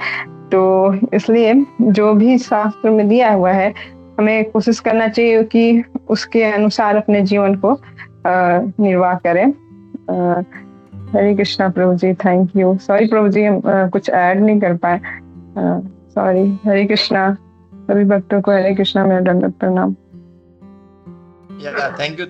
तो इसलिए जो भी शास्त्र में दिया हुआ है, हमें कोशिश करना चाहिए कि उसके अनुसार अपने जीवन को निर्वाह करें। हरे कृष्णा प्रभु जी, थैंक यू। सॉरी प्रभु जी, हम कुछ ऐड नहीं कर पाए, सॉरी। हरे कृष्णा, सभी भक्तों को हरे कृष्णा मेरा दंडवत प्रणाम।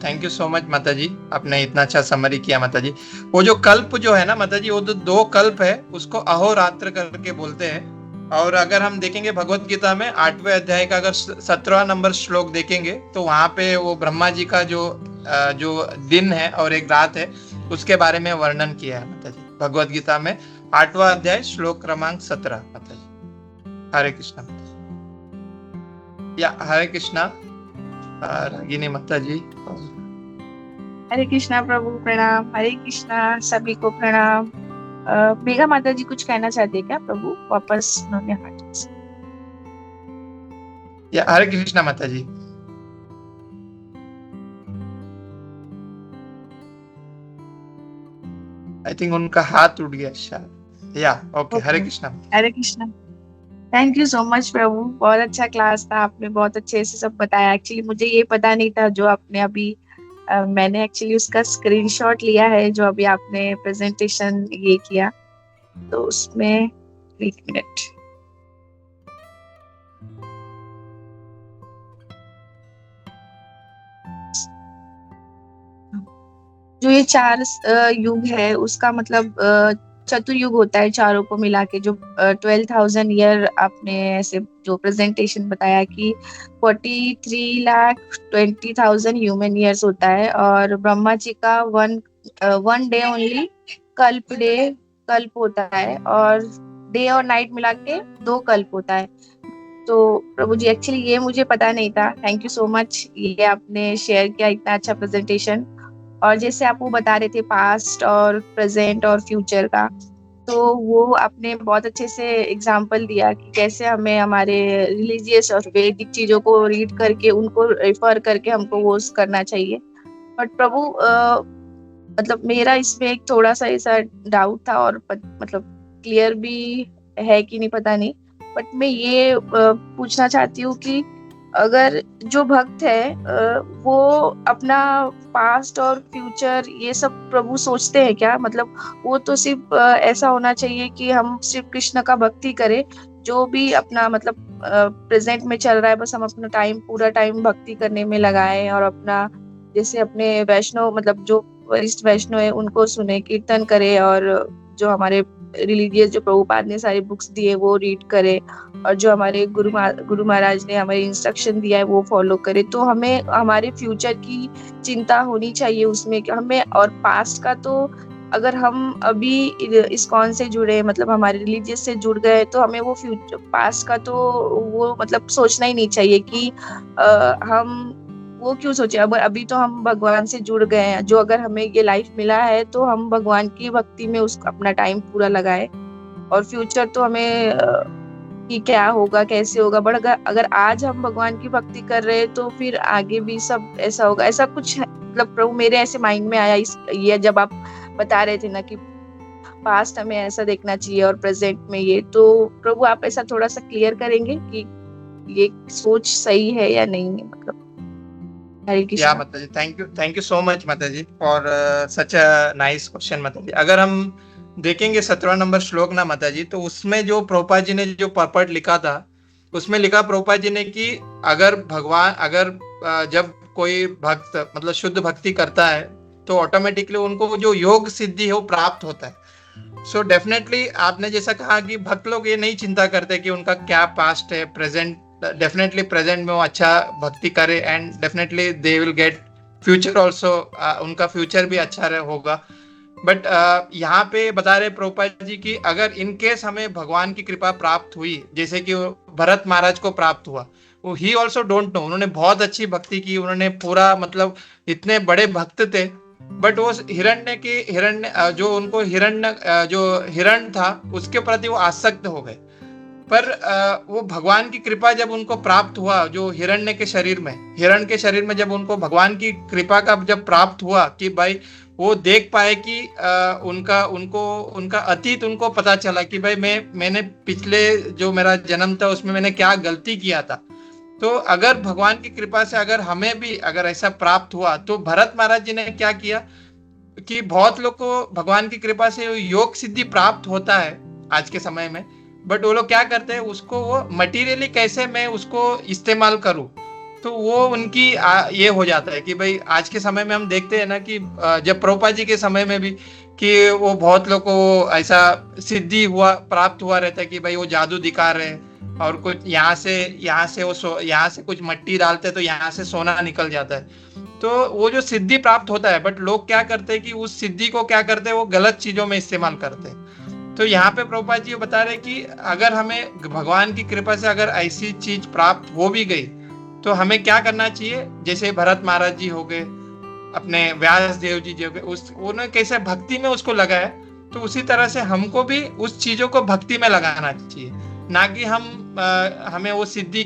थैंक यू सो मच माता जी, आपने इतना अच्छा समरी किया माता जी। वो जो कल्प जो है ना माता जी, वो 2 कल्प है, उसको अहोरात्र करके बोलते हैं। और अगर हम देखेंगे भगवत गीता में 8वें अध्याय का अगर 17वां नंबर श्लोक देखेंगे, तो वहां पे वो ब्रह्मा जी का जो दिन है और एक रात है, उसके बारे में वर्णन किया है माता जी भगवत गीता में, 8वां अध्याय श्लोक क्रमांक 17 माता जी। हरे कृष्णा या हरे कृष्णा रागिनी माता जी। हरे कृष्णा प्रभु, प्रणाम। हरे कृष्णा, सभी को प्रणाम। मेघा माता जी कुछ कहना चाहते हैं क्या प्रभु? वापस उन्होंने हाथ। या हरे कृष्णा माता जी। आई थिंक उनका हाथ उठ गया शायद। Yeah okay, Hare Krishna. Hare Krishna, thank you so much प्रभु, बहुत अच्छा क्लास था, आपने बहुत अच्छे से सब बताया। एक्चुअली मुझे ये पता नहीं था जो आपने अभी मैंने एक्चुअली उसका स्क्रीनशॉट लिया है जो अभी आपने प्रेजेंटेशन ये किया, तो उसमें एक मिनट। जो ये 4 युग है उसका मतलब चतुर्युग होता है चारों को मिला के, जो 12,000 ईयर आपने ऐसे जो प्रेजेंटेशन बताया कि 43,20,000 ह्यूमन ईयर्स होता है। और ब्रह्मा जी का वन डे ओनली कल्प होता है, और डे और नाइट मिला के 2 कल्प होता है। तो प्रभु जी एक्चुअली ये मुझे पता नहीं था, थैंक यू सो मच, ये आपने शेयर किया इतना अच्छा प्रेजेंटेशन। और जैसे आप वो बता रहे थे पास्ट और प्रेजेंट और फ्यूचर का, तो वो आपने बहुत अच्छे से एग्जांपल दिया कि कैसे हमें हमारे रिलीजियस और वैदिक चीजों को रीड करके उनको रेफर करके हमको वो करना चाहिए। बट प्रभु मतलब मेरा इसमें एक थोड़ा सा ऐसा डाउट था, और मतलब क्लियर भी है कि नहीं पता नहीं, बट मैं ये पूछना चाहती हूँ कि अगर जो भक्त है वो अपना पास्ट और फ्यूचर ये सब प्रभु सोचते हैं क्या? मतलब वो तो सिर्फ ऐसा होना चाहिए कि हम सिर्फ कृष्ण का भक्ति करें, जो भी अपना मतलब प्रेजेंट में चल रहा है बस हम अपना पूरा टाइम भक्ति करने में लगाएं, और अपना जैसे अपने वैष्णव मतलब जो वरिष्ठ वैष्णव है उनको सुने, कीर्तन करे, और जो हमारे रिलीजियस जो प्रभुपाद ने सारी बुक्स दिए वो रीड करे, और जो हमारे गुरु महाराज ने हमें इंस्ट्रक्शन दिया है वो फॉलो करे। तो हमें हमारे फ्यूचर की चिंता होनी चाहिए उसमें हमें। और पास्ट का तो अगर हम अभी इस्कॉन से जुड़े मतलब हमारे रिलीजियस से जुड़ गए तो हमें वो फ्यूचर पास्ट का तो वो मतलब सोचना ही नहीं चाहिए कि हम वो क्यों सोचे। अब अभी तो हम भगवान से जुड़ गए हैं, जो अगर हमें ये लाइफ मिला है तो हम भगवान की भक्ति में उसको अपना टाइम पूरा लगाए, और फ्यूचर तो हमें कि क्या होगा कैसे होगा, बट अगर आज हम भगवान की भक्ति कर रहे हैं तो फिर आगे भी सब ऐसा होगा, ऐसा कुछ मतलब प्रभु मेरे ऐसे माइंड में आया ये जब आप बता रहे थे ना कि पास्ट हमें ऐसा देखना चाहिए और प्रेजेंट में ये, तो प्रभु आप ऐसा थोड़ा सा क्लियर करेंगे कि ये सोच सही है या नहीं है, मतलब। हरे या कृष्णा। माता जी, थैंक यू सो मच माता जी for such a nice question माता जी। अगर हम देखेंगे 17 नंबर श्लोक ना माता जी, तो उसमें जो प्रभुपाद जी ने जो पर्पट लिखा था, उसमें लिखा प्रभुपाद जी ने कि अगर भगवान जब कोई भक्त मतलब शुद्ध भक्ति करता है तो ऑटोमेटिकली उनको जो योग सिद्धि है वो प्राप्त होता है। सो डेफिनेटली आपने जैसा कहा कि भक्त लोग ये नहीं चिंता करते कि उनका क्या पास्ट है, प्रेजेंट, डेफिनेटली प्रेजेंट में वो अच्छा भक्ति करे and definitely they will get future also, उनका फ्यूचर भी अच्छा होगा। बट यहाँ पे बता रहे प्रभुपाद जी कि अगर इन केस हमें भगवान की कृपा प्राप्त हुई, जैसे कि भरत महाराज को प्राप्त हुआ, वो ही ऑल्सो डोंट नो, उन्होंने बहुत अच्छी भक्ति की, उन्होंने पूरा मतलब इतने बड़े भक्त थे, बट वो जो उनको जो हिरण था उसके प्रति वो आसक्त हो गए। पर वो भगवान की कृपा जब उनको प्राप्त हुआ, जो हिरण के शरीर में जब उनको भगवान की कृपा का जब प्राप्त हुआ कि भाई वो देख पाए कि उनका अतीत उनको पता चला कि भाई मैंने पिछले जो मेरा जन्म था उसमें मैंने क्या गलती किया था। तो अगर भगवान की कृपा से अगर हमें भी अगर ऐसा प्राप्त हुआ, तो भरत महाराज जी ने क्या किया कि बहुत लोग को भगवान की कृपा से योग सिद्धि प्राप्त होता है आज के समय में, बट वो लोग क्या करते हैं, उसको वो मटेरियली कैसे मैं उसको इस्तेमाल करूं, तो वो उनकी ये हो जाता है कि भाई आज के समय में हम देखते हैं ना कि जब प्रभुपाद जी के समय में भी कि वो बहुत लोग को ऐसा सिद्धि प्राप्त हुआ रहता है कि भाई वो जादू दिखा रहे हैं और कुछ यहाँ से कुछ मिट्टी डालते तो यहाँ से सोना निकल जाता है। तो वो जो सिद्धि प्राप्त होता है, बट लोग क्या करते हैं कि उस सिद्धि को क्या करते हैं, वो गलत चीजों में इस्तेमाल करते हैं। तो यहाँ पे प्रभुपाद जी बता रहे कि अगर हमें भगवान की कृपा से अगर ऐसी चीज प्राप्त हो भी गई तो हमें क्या करना चाहिए, जैसे भरत महाराज जी हो गए, अपने व्यास देव जी हो गए, उन्होंने कैसे भक्ति में उसको लगाया, तो उसी तरह से हमको भी उस चीजों को भक्ति में लगाना चाहिए, ना कि हमें वो सिद्धि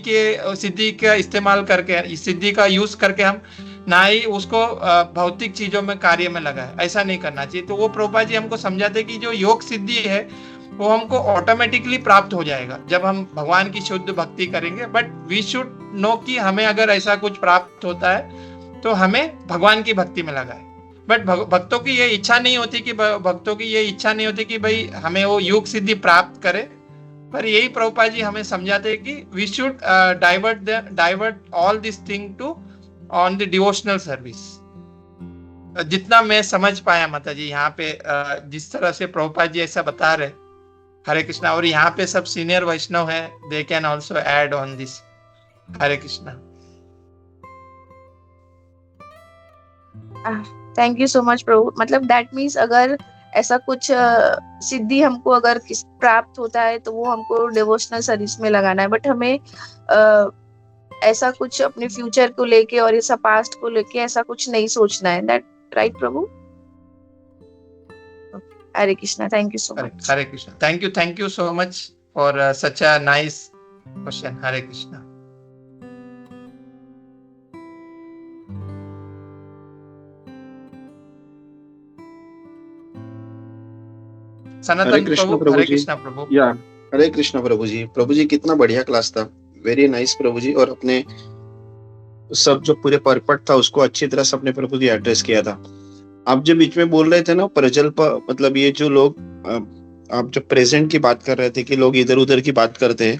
का इस्तेमाल करके, सिद्धि का यूज करके हम ना ही उसको भौतिक चीजों में कार्य में लगाए, ऐसा नहीं करना चाहिए। तो वो प्रभुपाद जी हमको समझाते कि जो योग सिद्धि है वो हमको ऑटोमेटिकली प्राप्त हो जाएगा जब हम भगवान की शुद्ध भक्ति करेंगे। बट वी शुड नो कि हमें अगर ऐसा कुछ प्राप्त होता है तो हमें भगवान की भक्ति में लगाए। बट भक्तों की ये इच्छा नहीं होती कि भाई हमें वो योग सिद्धि प्राप्त करे, पर यही प्रभुपाद जी हमें समझाते हैं कि we should divert all this thing to on the devotional service. जितना मैं समझ पाया माता जी यहाँ पे जिस तरह से प्रभुपाद जी ऐसा बता रहे, हरे कृष्णा, और यहाँ पे सब सीनियर वैष्णव है, they can also add on this. Hare Krishna. Thank you so much प्रभु। मतलब दैट मीन्स अगर ऐसा कुछ सिद्धि हमको अगर प्राप्त होता है तो वो हमको डिवोशनल सर्विस में लगाना है, बट हमें ऐसा कुछ अपने फ्यूचर को लेके और ऐसा पास्ट को लेके ऐसा कुछ नहीं सोचना है। दैट राइट प्रभु? Hare Krishna, thank you so much. Hare Krishna, thank you so much for such a nice question. Hare Krishna. Sanatan प्रभु, हरे कृष्णा प्रभु। या हरे कृष्णा प्रभु जी। प्रभु जी कितना बढ़िया क्लास था, वेरी नाइस प्रभु जी। और अपने सब जो पूरे परपट था उसको अच्छी तरह से अपने प्रभु जी एड्रेस किया था। आप जो बीच में बोल रहे थे ना प्रजल्प, मतलब ये जो लोग, आप जो प्रेजेंट की बात कर रहे थे कि लोग इधर उधर की बात करते हैं,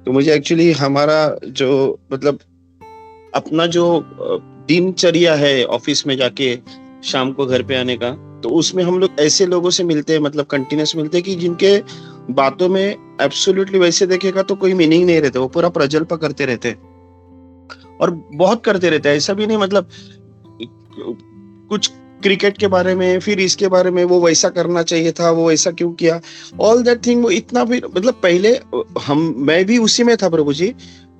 तो मुझे एक्चुअली हमारा जो मतलब अपना जो दिनचर्या है ऑफिस में जाके शाम को घर पे आने का, तो उसमें हम लोग ऐसे लोगों से मिलते हैं, मतलब कंटिन्यूस मिलते हैं कि जिनके बातों में एब्सोल्युटली वैसे देखेगा तो कोई मीनिंग नहीं रहता, वो पूरा प्रजल्प करते रहते हैं और बहुत करते रहते हैं। ऐसा भी नहीं मतलब कुछ क्रिकेट के बारे में, फिर इसके बारे में, वो वैसा करना चाहिए था, वो ऐसा क्यों किया, ऑल दैट थिंग। वो इतना भी मतलब पहले मैं भी उसी में था प्रभु जी,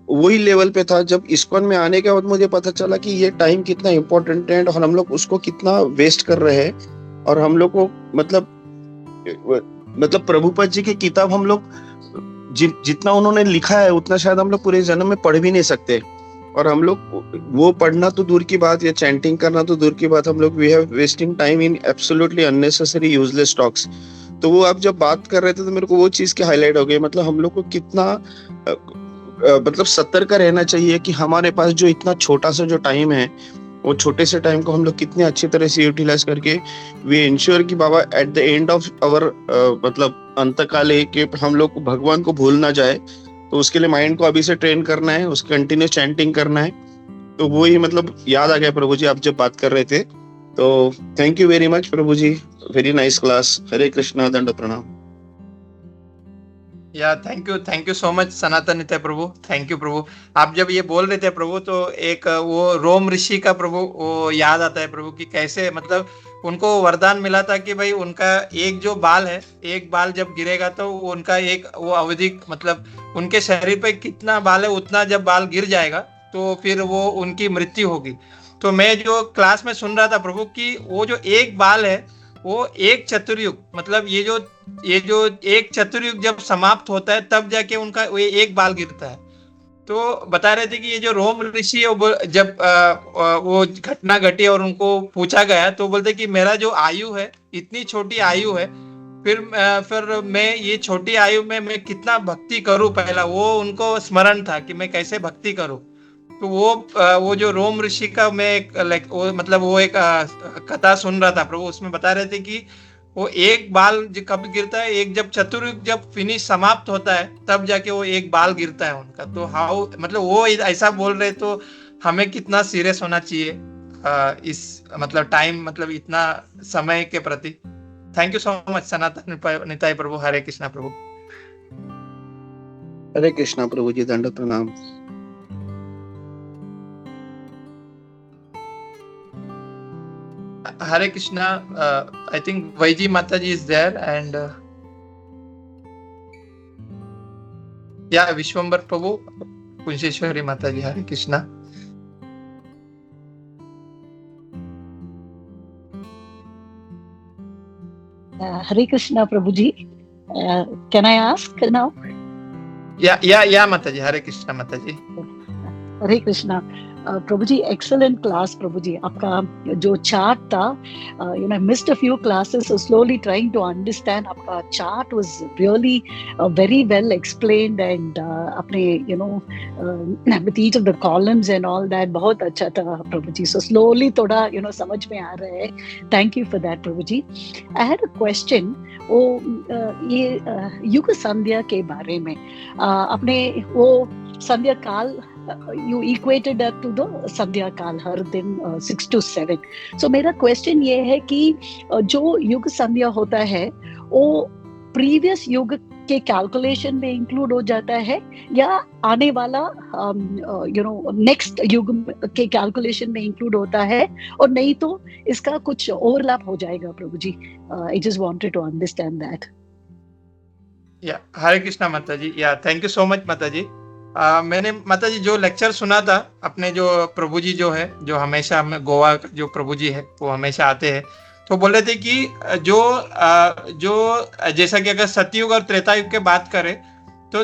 वही लेवल पे था। जब इस्कॉन में आने के बाद मुझे पता चला कि ये टाइम कितना इम्पोर्टेंट है और हम लोग उसको कितना वेस्ट कर रहे हैं। और हम लोग को मतलब प्रभुपाद जी की किताब हम लोग जितना उन्होंने लिखा है उतना शायद हम लोग पूरे जन्म में पढ़ भी नहीं सकते। और हम लोग वो पढ़ना तो दूर की बात या चैंटिंग करना तो दूर की बात, हम लोग we have wasting time in absolutely unnecessary useless talks. तो वो आप जब बात कर रहे थे तो मेरे को वो चीज की हाईलाइट हो गई, मतलब हम लोग को कितना मतलब सतर्क रहना चाहिए कि हमारे पास जो इतना छोटा सा जो टाइम है, वो छोटे से टाइम को हम लोग कितने अच्छी तरह से यूटिलाइज करके वी इंश्योर कि बाबा at the end of our मतलब अंतकाल के हम लोग भगवान को भूल ना जाए। तो उसके लिए माइंड को अभी से ट्रेन करना है, उसके कंटिन्यू चैंटिंग करना है। तो वो ही मतलब याद आ गया प्रभु जी आप जब बात कर रहे थे। तो थैंक यू वेरी मच प्रभु जी, very nice class. Hare Krishna, दंड प्रणाम। Yeah thank you so much Sanatan Nitya प्रभु, थैंक यू प्रभु। आप जब ये बोल रहे थे प्रभु तो एक वो रोम ऋषि का प्रभु वो याद आता है प्रभु कि कैसे मतलब उनको वरदान मिला था कि भाई उनका एक जो बाल है, एक बाल जब गिरेगा तो उनका एक वो अवधि मतलब उनके शरीर पे कितना बाल है उतना जब बाल गिर जाएगा तो फिर वो उनकी मृत्यु होगी। तो मैं जो क्लास में सुन रहा था प्रभु कि वो जो एक बाल है वो एक चतुर्युग मतलब ये जो एक चतुर्युग जब समाप्त होता है तब जाके उनका वो एक बाल गिरता है। तो बता रहे थे कि ये जो रोम ऋषि है जब वो घटना घटी और उनको पूछा गया तो बोलते कि मेरा जो आयु है इतनी छोटी आयु है, फिर मैं ये छोटी आयु में मैं कितना भक्ति करूं, पहला वो उनको स्मरण था कि मैं कैसे भक्ति करूं। तो वो जो रोम ऋषि का मैं वो मतलब वो एक कथा सुन रहा था प्रभु, उसमें बता रहे थे कि वो एक बाल कब गिरता है, एक जब चतुर्युग जब फिनिश समाप्त होता है तब जाके वो एक बाल गिरता है उनका। तो हाउ मतलब वो ऐसा बोल रहे तो हमें कितना सीरियस होना चाहिए इस मतलब टाइम मतलब इतना समय के प्रति। थैंक यू सो मच सनातन निताय प्रभु। हरे कृष्णा प्रभु। हरे कृष्णा प्रभु जी, दंड प्रणाम। Hare Krishna. I think Vaiji Mataji is there and yeah, Vishwambar Prabhu, Kunsheshwari Mataji. Hare Krishna. Hare Krishna Prabhuji. Can I ask now? Yeah, Mataji. Hare Krishna Mataji. Hare Krishna प्रभु जी, एक्सेलेंट क्लास प्रभु जी। आपका जो चार्ट था, you know missed a few classes, so slowly trying to understand. आपका chart was really very well explained and अपने you know with each of the columns and all that बहुत अच्छा था प्रभु जी। सो स्लोली थोड़ा यू नो समझ में आ रहा है। थैंक यू फॉर दैट प्रभु जी। I had a question. वो ये युग संध्या के बारे में अपने वो संध्या काल you equated that to the संध्या काल हर दिन 6 to 7। so मेरा क्वेश्चन ये है कि जो युग संध्या होता है वो प्रीवियस युग के कैलकुलेशन में इंक्लूड हो जाता है या आने वाला यू नो नेक्स्ट युग के कैलकुलेशन में इंक्लूड होता है, और नहीं तो इसका कुछ ओवरलैप हो जाएगा प्रभु जी? I just wanted to understand that. Yeah Hare Krishna माता जी। या थैंक यू सो मच माता जी। मैंने माता जी जो लेक्चर सुना था अपने जो प्रभु जी जो है जो हमेशा हमें गोवा जो प्रभु जी है वो हमेशा आते हैं, तो बोल रहे थे कि जो जैसा कि अगर सतयुग और त्रेता युग के बात करें तो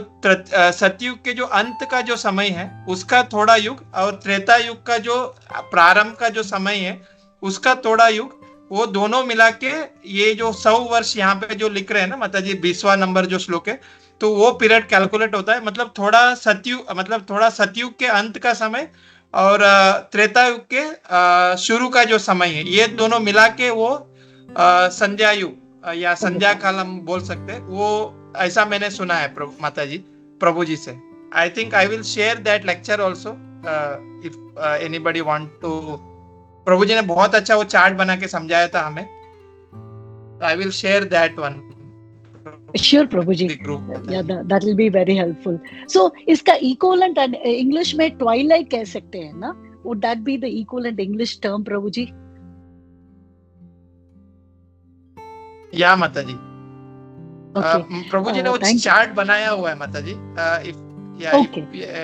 सतयुग के जो अंत का जो समय है उसका थोड़ा युग और त्रेता युग का जो प्रारंभ का जो समय है उसका थोड़ा युग, वो दोनों मिला के ये जो 100 वर्ष यहाँ पे जो लिख रहे हैं ना माता जी 20वां नंबर जो श्लोक है, तो वो पीरियड कैलकुलेट होता है। मतलब थोड़ा सतयुग के अंत का समय और त्रेता युग के शुरू का जो समय है, ये दोनों मिला के वो संध्या युग या संध्या काल हम बोल सकते हैं। वो ऐसा मैंने सुना है माता जी प्रभु जी से। I think I will share that lecture also if anybody want to. प्रभु जी ने बहुत अच्छा वो चार्ट बना के समझाया था हमें। आई will share that one. Sure, Prabhuji. Yeah, that will be very helpful. So, इसका equivalent English में twilight कह सकते हैं ना? Would that be the equivalent English term, Prabhuji? या माता जी। Okay. प्रभु जी ने वो चार्ट बनाया हुआ है माता जी। If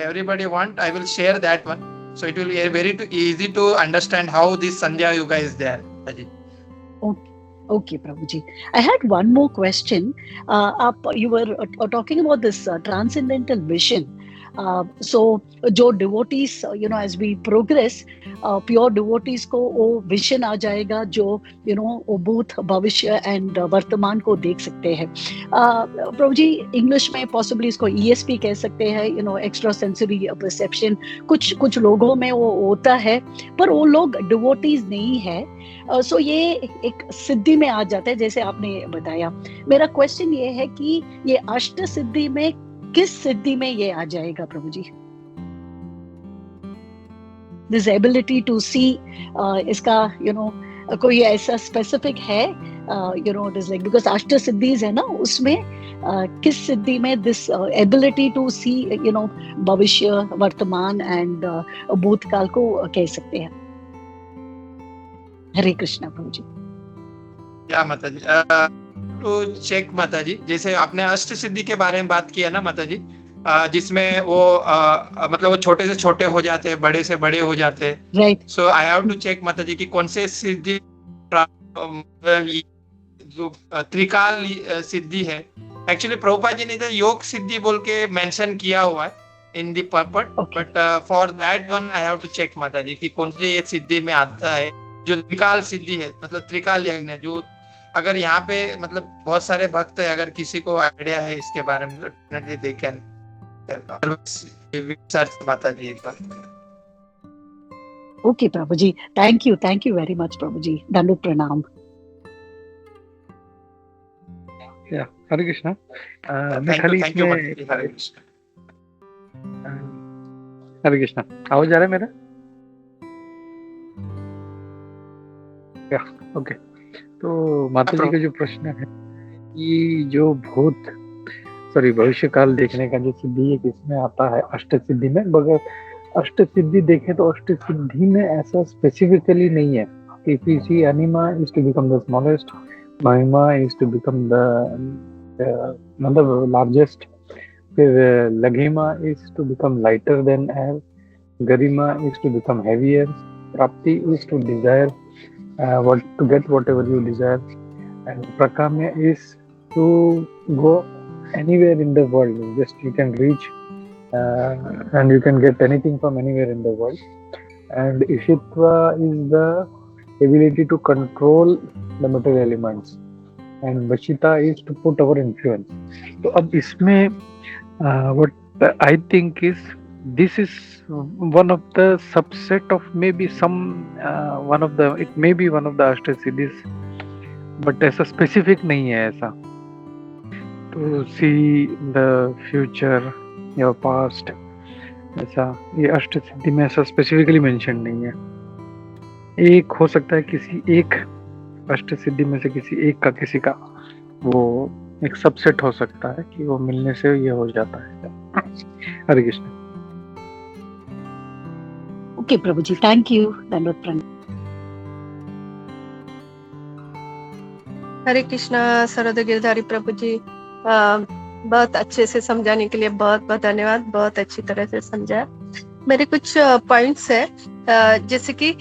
everybody want, I will share that one. So it will be very easy to understand how this Sandhya Yuga is there, माता जी। Okay, Prabhuji. I had one more question. You were talking about this transcendental vision. So, जो devotees, as we progress, pure devotees को वो vision आ जाएगा जो, वो भूत, भविष्य and वर्तमान को देख सकते हैं. Prabhuji, English में possibly इसको ESP कह सकते हैं, extra sensory perception. कुछ लोगों में वो होता है, पर वो लोग devotees नहीं है. सो ये एक सिद्धि में आ जाता है, जैसे आपने बताया. मेरा क्वेश्चन ये है कि ये अष्ट सिद्धि में किस सिद्धि में ये आ जाएगा प्रभु जी? दिस एबिलिटी टू सी, इसका कोई ऐसा स्पेसिफिक है, दिस लाइक, बिकॉज अष्ट सिद्धिज है ना, उसमें किस सिद्धि में दिस एबिलिटी टू सी भविष्य, वर्तमान एंड भूतकाल को कह सकते हैं? हरे कृष्णा प्रभु जी. या माता जी, टू चेक माता जी, जैसे आपने अष्ट सिद्धि के बारे में बात किया ना माता जी, जिसमें वो मतलब वो छोटे से छोटे हो जाते हैं, बड़े से बड़े हो जाते हैं. Right. So I have to check माता जी कि कौन से सिद्धि जो त्रिकाल सिद्धि है. एक्चुअली प्रभुपाद जी ने तो योग सिद्धि बोल के मेंशन किया हुआ है इन दी पर्पट, but for that one I have to check माता जी कि कौन से ये सिद्धि में आता है जो त्रिकाल सिद्धि है, मतलब त्रिकाल यज्ञ है. जो अगर यहाँ पे मतलब बहुत सारे भक्त है, अगर किसी को आइडिया है इसके बारे में तो दे कैन सर्च माता जी एक बार. ओके प्रभु जी, थैंक यू वेरी मच प्रभु जी. दंडवत प्रणाम. हरे कृष्णा. हरे कृष्णा, आवाज आ रहा है मेरा? ओके. तो माता जी का जो प्रश्न है कि जो भविष्य काल देखने का जो सिद्धि है किसमें आता है, अष्ट सिद्धि में. मगर अष्ट सिद्धि देखें तो अष्ट सिद्धि में ऐसा स्पेसिफिकली नहीं है. If you see anima is to become the smallest, mahima is to become the मतलब लार्जेस्ट, फिर laghima is to become lighter than air, garima is to become heavier, prapti is to desire to get whatever you desire, and prakamya is to go anywhere in the world. Just you can reach and you can get anything from anywhere in the world. And ishitva is the ability to control the material elements, and vachita is to put our influence. So ab isme what I think is this is one of the subset of maybe some it may be one of the ashtasiddhis, but ऐसा specific नहीं है ऐसा. To see the future, your past, ऐसा ये अष्ट सिद्धि में ऐसा स्पेसिफिकली मेंशन नहीं है. एक हो सकता है किसी एक अष्ट सिद्धि में से किसी का वो एक सबसेट हो सकता है कि वो मिलने से ये हो जाता है. हरे कृष्ण. ओके प्रभु जी, थैंक यू. दंडवत प्रणाम. हरे कृष्णा. सरद गिरधारी प्रभु जी, बहुत अच्छे से समझाने के लिए बहुत बहुत धन्यवाद. बहुत अच्छी तरह से समझा. मेरे कुछ पॉइंट्स है, जैसे कि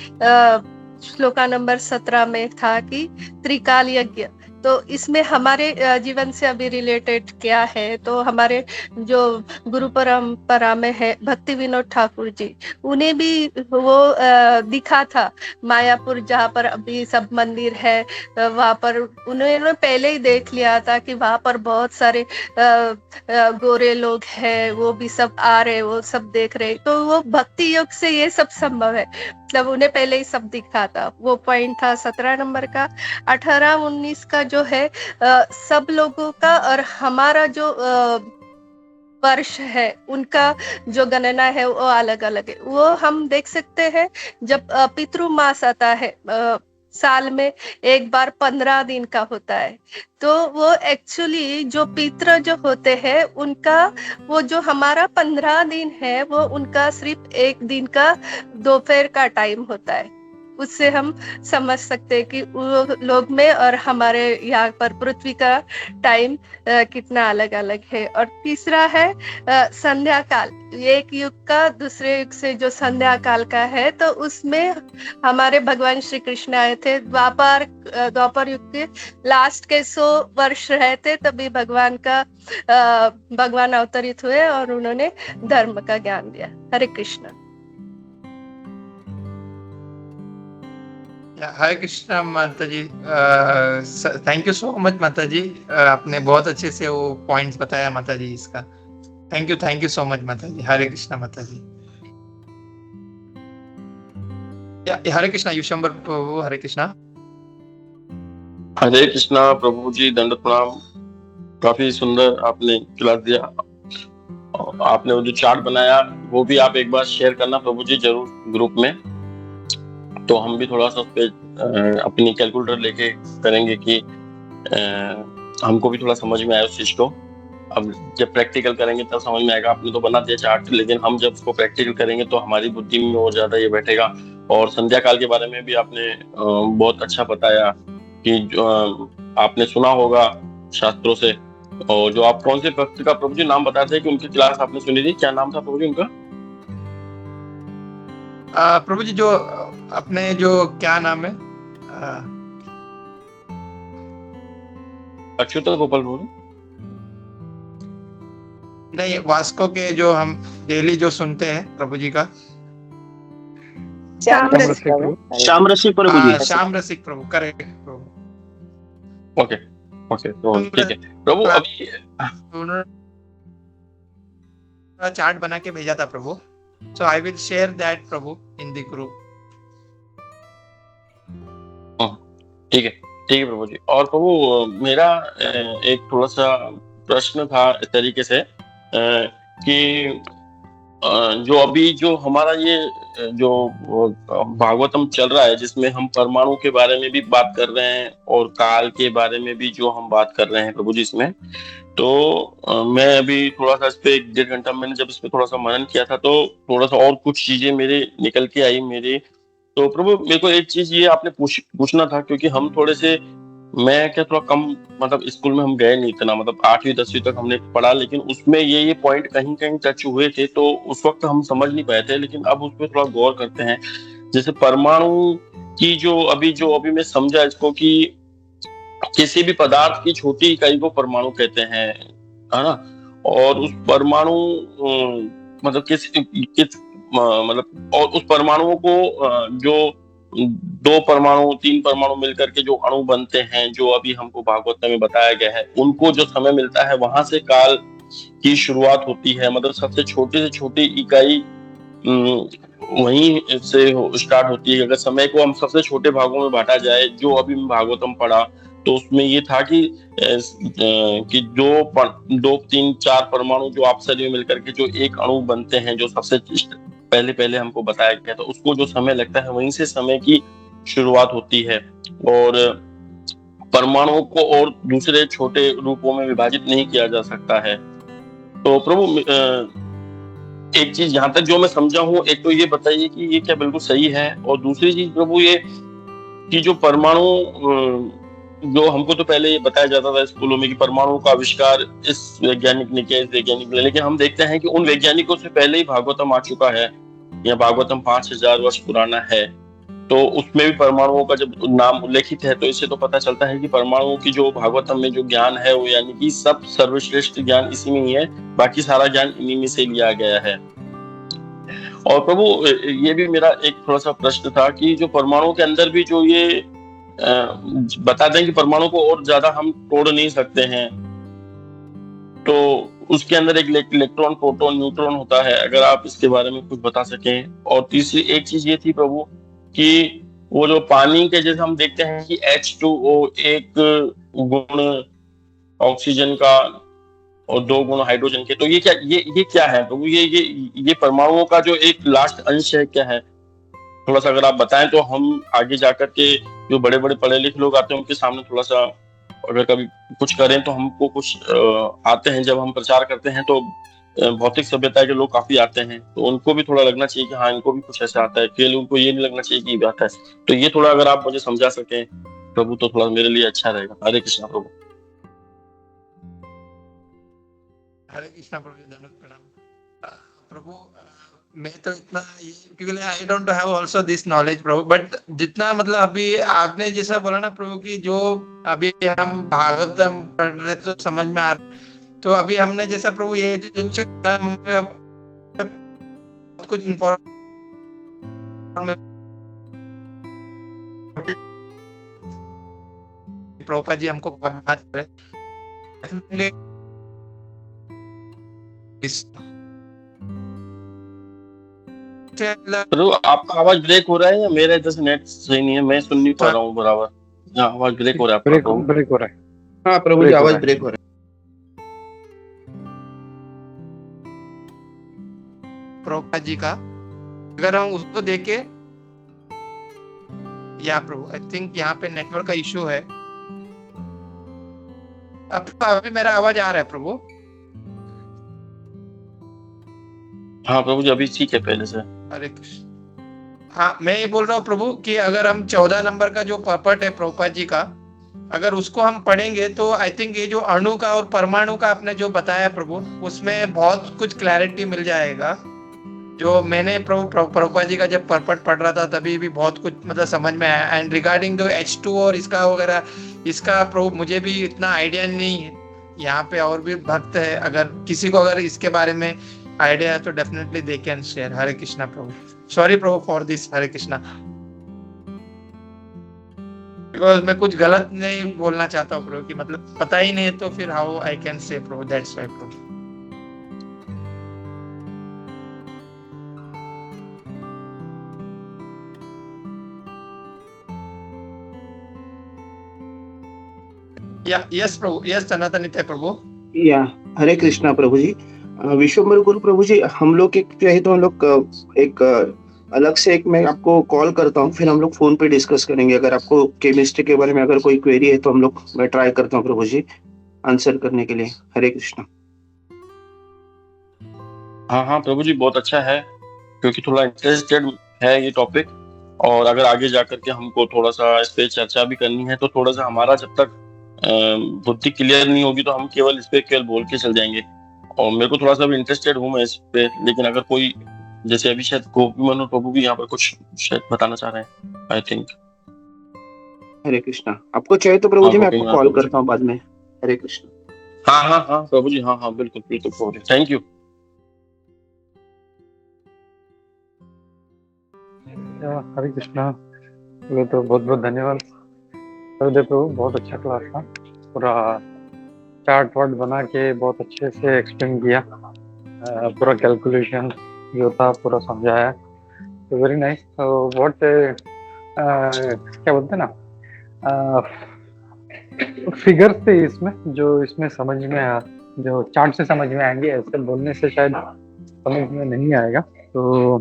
श्लोका नंबर 17 में था कि त्रिकाल यज्ञ, तो इसमें हमारे जीवन से अभी रिलेटेड क्या है, तो हमारे जो गुरु परंपरा में है भक्ति विनोद ठाकुर जी, उन्हें भी वो दिखा था मायापुर जहाँ पर अभी सब मंदिर है, वहां पर उन्होंने पहले ही देख लिया था कि वहां पर बहुत सारे गोरे लोग हैं, वो भी सब आ रहे, वो सब देख रहे, तो वो भक्ति योग से ये सब संभव है, मतलब उन्हें पहले ही सब दिखा था. वो पॉइंट था 17 नंबर का. 18-19 का जो है सब लोगों का और हमारा जो वर्ष है उनका जो गणना है वो अलग अलग है. वो हम देख सकते हैं जब पितृ मास आता है, साल में एक बार 15 दिन का होता है, तो वो एक्चुअली जो पितृ जो होते हैं उनका वो जो हमारा 15 दिन है वो उनका सिर्फ एक दिन का दोपहर का टाइम होता है. उससे हम समझ सकते हैं कि वो लोग में और हमारे यहाँ पर पृथ्वी का टाइम कितना अलग अलग है। और तीसरा है संध्या काल, एक युग का दूसरे युग से जो संध्या काल का है, तो उसमें हमारे भगवान श्री कृष्ण आए थे। द्वापर युग के लास्ट के 100 वर्ष रहे थे, तभी भगवान अवतरित हुए और उन्होंने धर्म का ज्ञान दिया। हरे कृष्ण। हरे कृष्णा माता जी, थैंक यू सो मच माता जी, आपने बहुत अच्छे से वो पॉइंट्स बताया माता जी इसका। थैंक यू सो मच माता जी। हरे कृष्णा माता जी। हरे कृष्णा युशंबर प्रभु। हरे कृष्णा। हरे कृष्णा प्रभु जी, दंडवत प्रणाम। काफी सुंदर आपने क्लास दिया। आपने वो जो चार्ट बनाया वो भी आप एक बार शेयर करना प्रभु जी जरूर ग्रुप में, तो हम भी थोड़ा सा उस पे अपनी कैलकुलेटर लेके करेंगे कि हमको भी थोड़ा समझ में आए उस चीज को। अब जब प्रैक्टिकल करेंगे तब समझ में आएगा। आपने तो बना दिया चार्ट, लेकिन हम जब उसको प्रैक्टिकल करेंगे तो हमारी बुद्धि में और ज्यादा ये बैठेगा। और संध्या काल के बारे में भी आपने बहुत अच्छा बताया कि आपने सुना होगा शास्त्रों से। और जो आप कौन से भक्त का प्रभु जी नाम बताए थे कि उनकी क्लास आपने सुनी थी, क्या नाम था प्रभु जी उनका? प्रभु जी जो अपने जो क्या नाम है, अच्युतन गोपाल प्रभु नहीं, वास्को के जो हम डेली जो सुनते हैं प्रभु जी का, श्याम रसिक प्रभु जी। श्याम रसिक प्रभु, करेक्ट प्रभु। ओके तो ठीक है प्रभु। अभी उन्होंने चार्ट बना के भेजा था प्रभु, so I will share that Prabhu in the group। ठीक है प्रभु जी। और प्रभु मेरा एक थोड़ा सा प्रश्न था इस तरीके से कि जो अभी जो हमारा ये जो भागवतम चल रहा है, जिसमें हम परमाणु के बारे में भी बात कर रहे हैं और काल के बारे में भी जो हम बात कर रहे हैं प्रभु जी इसमें, तो मैं अभी थोड़ा सा इस पे 1-1.5 घंटा मैंने जब इस पे थोड़ा सा मनन किया था, तो थोड़ा सा और कुछ चीजें मेरे निकल के आई मेरे। तो प्रभु मेरे को एक चीज ये आपने पूछना था, क्योंकि हम थोड़े से, मैं क्या थोड़ा कम मतलब स्कूल में हम गए नहीं इतना, मतलब 8वीं 10वीं तक हमने पढ़ा, लेकिन उसमें ये पॉइंट कहीं कहीं टच हुए थे, तो उस वक्त हम समझ नहीं पाए थे, लेकिन अब उस पर थोड़ा गौर करते हैं। जैसे परमाणु की जो अभी मैं समझा इसको कि किसी भी पदार्थ की छोटी इकाई को परमाणु कहते हैं, है ना। और उस परमाणु मतलब मतलब और उस परमाणुओं को जो 2 परमाणु 3 परमाणु मिलकर के जो अणु बनते हैं, जो अभी हमको भागवत में बताया गया है, उनको जो समय मिलता है वहां से काल की शुरुआत होती है। मतलब सबसे छोटी से छोटी इकाई वहीं से स्टार्ट होती है। अगर समय को हम सबसे छोटे भागों में बांटा जाए, जो अभी भागवतम पढ़ा, तो उसमें ये था कि 2 3 4 परमाणु जो आपस में मिलकर के जो एक अणु बनते हैं, जो सबसे पहले हमको बताया गया, तो उसको जो समय लगता है वहीं से समय की शुरुआत होती है। और परमाणुओं को और दूसरे छोटे रूपों में विभाजित नहीं किया जा सकता है। तो प्रभु एक चीज यहाँ तक जो मैं समझा हूँ, एक तो ये बताइए कि ये क्या बिल्कुल सही है, और दूसरी चीज प्रभु ये कि जो परमाणु जो हमको तो पहले ये बताया जाता था स्कूलों में कि परमाणु का आविष्कार इस वैज्ञानिक ने किया, इस वैज्ञानिक ने, लेकिन हम देखते हैं कि उन वैज्ञानिकों से पहले ही भागवतम आ चुका है, या भागवतम 5000 वर्ष पुराना है। तो उसमें भी परमाणुओं का जब नाम उल्लेखित है, तो इससे तो पता चलता है कि परमाणुओं की जो भागवतम में जो ज्ञान है, वो यानी कि सब सर्वश्रेष्ठ ज्ञान इसी में ही है, बाकी सारा ज्ञान इन्हीं में से लिया गया है। और प्रभु ये भी मेरा एक थोड़ा सा प्रश्न था कि जो परमाणु के अंदर भी जो ये बता दें कि परमाणु को और ज्यादा हम तोड़ नहीं सकते हैं, तो उसके अंदर एक इलेक्ट्रॉन, प्रोटॉन, न्यूट्रॉन होता है, अगर आप इसके बारे में कुछ बता सकें। और तीसरी एक चीज ये थी प्रभु कि वो जो पानी के जैसे हम देखते हैं कि H2O 1 गुण ऑक्सीजन का और 2 गुण हाइड्रोजन के, तो ये क्या है प्रभु? ये परमाणुओं का जो एक लास्ट अंश है, क्या है? थोड़ा सा अगर आप बताएं तो हम आगे जाकर के जो बड़े बड़े पढ़े लिखे लोग आते हैं उनके सामने थोड़ा सा अगर कभी कुछ करें तो हमको कुछ आते हैं, जब हम प्रचार करते हैं तो भौतिक सभ्यता के लोग काफी आते हैं, तो उनको भी थोड़ा लगना चाहिए कि हाँ इनको भी कुछ ऐसा आता है, केवल उनको ये नहीं लगना चाहिए कि ये भी आता है। तो ये थोड़ा अगर आप मुझे समझा सकें प्रभु तो थोड़ा मेरे लिए अच्छा रहेगा। हरे कृष्णा प्रभु। हरे कृष्णा प्रभु, धन्यवाद प्रणाम। प्रभु मैं तो इतना क्योंकि I don't have also this knowledge Prabhu, but जितना मतलब अभी आपने जैसा बोला ना प्रभु की जो अभी हम भागवतम पढ़ रहे तो समझ में आ रहा, तो अभी हमने जैसा प्रभु ये जो कुछ प्रभुपाद जी हमको बात करें प्रभु आपका आवाज ब्रेक हो रहा है या मेरा इधर से नेट सही नहीं है, मैं सुन नहीं पा रहा हूँ बराबर। हाँ आवाज ब्रेक हो रहा है आपका प्रभु। ब्रेक हो रहा है। हाँ प्रभु जी आवाज ब्रेक हो रहा है। प्रभुपाद जी का अगर हम उसको देखे, या प्रभु आई थिंक यहाँ पे नेटवर्क का इशू है। अब अभी मेरा आवाज आ रहा है प्रभु? हाँ प्रभु जी अभी ठीक है पहले से। अरे हाँ मैं ये बोल रहा हूँ प्रभु कि अगर हम 14 नंबर का जो पर्पट है प्रभुपाद जी का, अगर उसको हम पढ़ेंगे तो आई थिंक ये जो अणु का और परमाणु का आपने जो बताया प्रभु, उसमें बहुत कुछ क्लैरिटी मिल जाएगा। जो मैंने प्रभुपाद जी का जब पर्पट पढ़ रहा था तभी भी बहुत कुछ मतलब समझ में आया। एंड रिगार्डिंग द H2 और इसका वगैरह, इसका प्रभु मुझे भी इतना आइडिया नहीं है। यहाँ पे और भी भक्त है, अगर किसी को अगर इसके बारे में आइडिया है तो definitely they can share. Hare Krishna Prabhu, sorry Prabhu for this. Hare Krishna, because मैं कुछ गलत नहीं बोलना चाहता हूँ प्रभु की मतलब पता ही नहीं है तो फिर हाउ आई कैन से प्रभु, दैट्स व्हाई प्रभु। यस प्रभु, यस सनातन नित्य प्रभु। या हरे कृष्णा प्रभु जी। विश्वम्भर गुरु प्रभु जी, हम लोग एक चाहे तो हम लोग एक अलग से एक मैं आपको कॉल करता हूँ, फिर हम लोग फोन पे डिस्कस करेंगे। अगर आपको केमिस्ट्री के बारे में अगर कोई क्वेरी है तो हम लोग मैं ट्राई करता हूँ प्रभु जी आंसर करने के लिए। हरे कृष्णा। हाँ हाँ प्रभु जी बहुत अच्छा है, क्योंकि थोड़ा इंटरेस्टेड है ये टॉपिक, और अगर आगे जाकर के हमको थोड़ा सा इस पे चर्चा भी करनी है तो थोड़ा सा हमारा जब तक बुद्धि क्लियर नहीं होगी तो हम केवल इस पे केवल बोल के चल जाएंगे। और मेरे को थोड़ा सा भी इंटरेस्टेड हूँ मैं इस पे, लेकिन अगर कोई जैसे अभी शायद गोपी मनोहर प्रभु भी यहाँ पर कुछ शायद बताना चाह रहे हैं आई थिंक। हरे कृष्णा, आपको चाहिए तो प्रभु जी मैं आपको कॉल करता हूँ बाद में। हरे कृष्णा। हाँ हाँ हाँ प्रभु जी, हाँ हाँ बिल्कुल बिल्कुल प्रभु जी, थैंक यू। हरे कृष्णा, तो बहुत बहुत धन्यवाद प्रभु, बहुत अच्छा क्लास था। पूरा चार्ट वार्ट बना के बहुत अच्छे से एक्सप्लेन किया, पूरा कैलकुलेशन जो था पूरा समझाया, तो वेरी नाइस। तो बहुत क्या बोलते हैं ना, फिगर से इसमें जो इसमें समझ में जो चार्ट से समझ में आएंगे, ऐसे बोलने से शायद समझ में नहीं आएगा। तो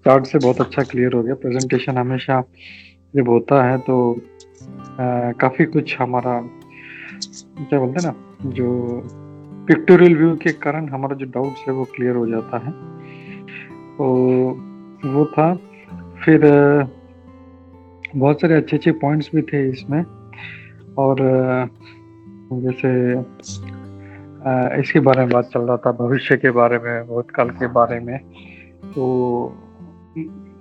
चार्ट से बहुत अच्छा क्लियर हो गया। प्रेजेंटेशन हमेशा जब होता है तो काफी कुछ हमारा क्या बोलते हैं ना, जो पिक्टोरियल व्यू के कारण हमारा जो डाउट्स है वो क्लियर हो जाता है। तो वो था। फिर बहुत सारे अच्छे अच्छे पॉइंट्स भी थे इसमें, और जैसे इसके बारे में बात चल रहा था, भविष्य के बारे में, भूतकाल के बारे में। तो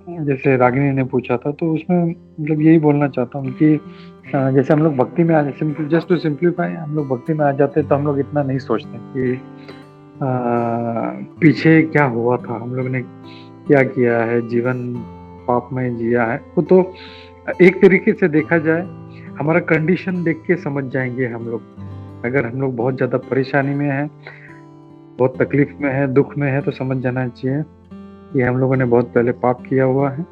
जैसे रागिनी ने पूछा था, तो उसमें मतलब यही बोलना चाहता हूँ कि जैसे हम लोग भक्ति में आ जाते, जस्ट टू सिंप्लीफाई, हम लोग भक्ति में आ जाते तो हम लोग इतना नहीं सोचते कि पीछे क्या हुआ था, हम लोग ने क्या किया है, जीवन पाप में जिया है। वो तो एक तरीके से देखा जाए हमारा कंडीशन देख के समझ जाएंगे हम लोग। अगर हम लोग बहुत ज़्यादा परेशानी में है, बहुत तकलीफ में है, दुख में है, तो समझ जाना चाहिए कि हम लोगों ने बहुत पहले पाप किया हुआ है।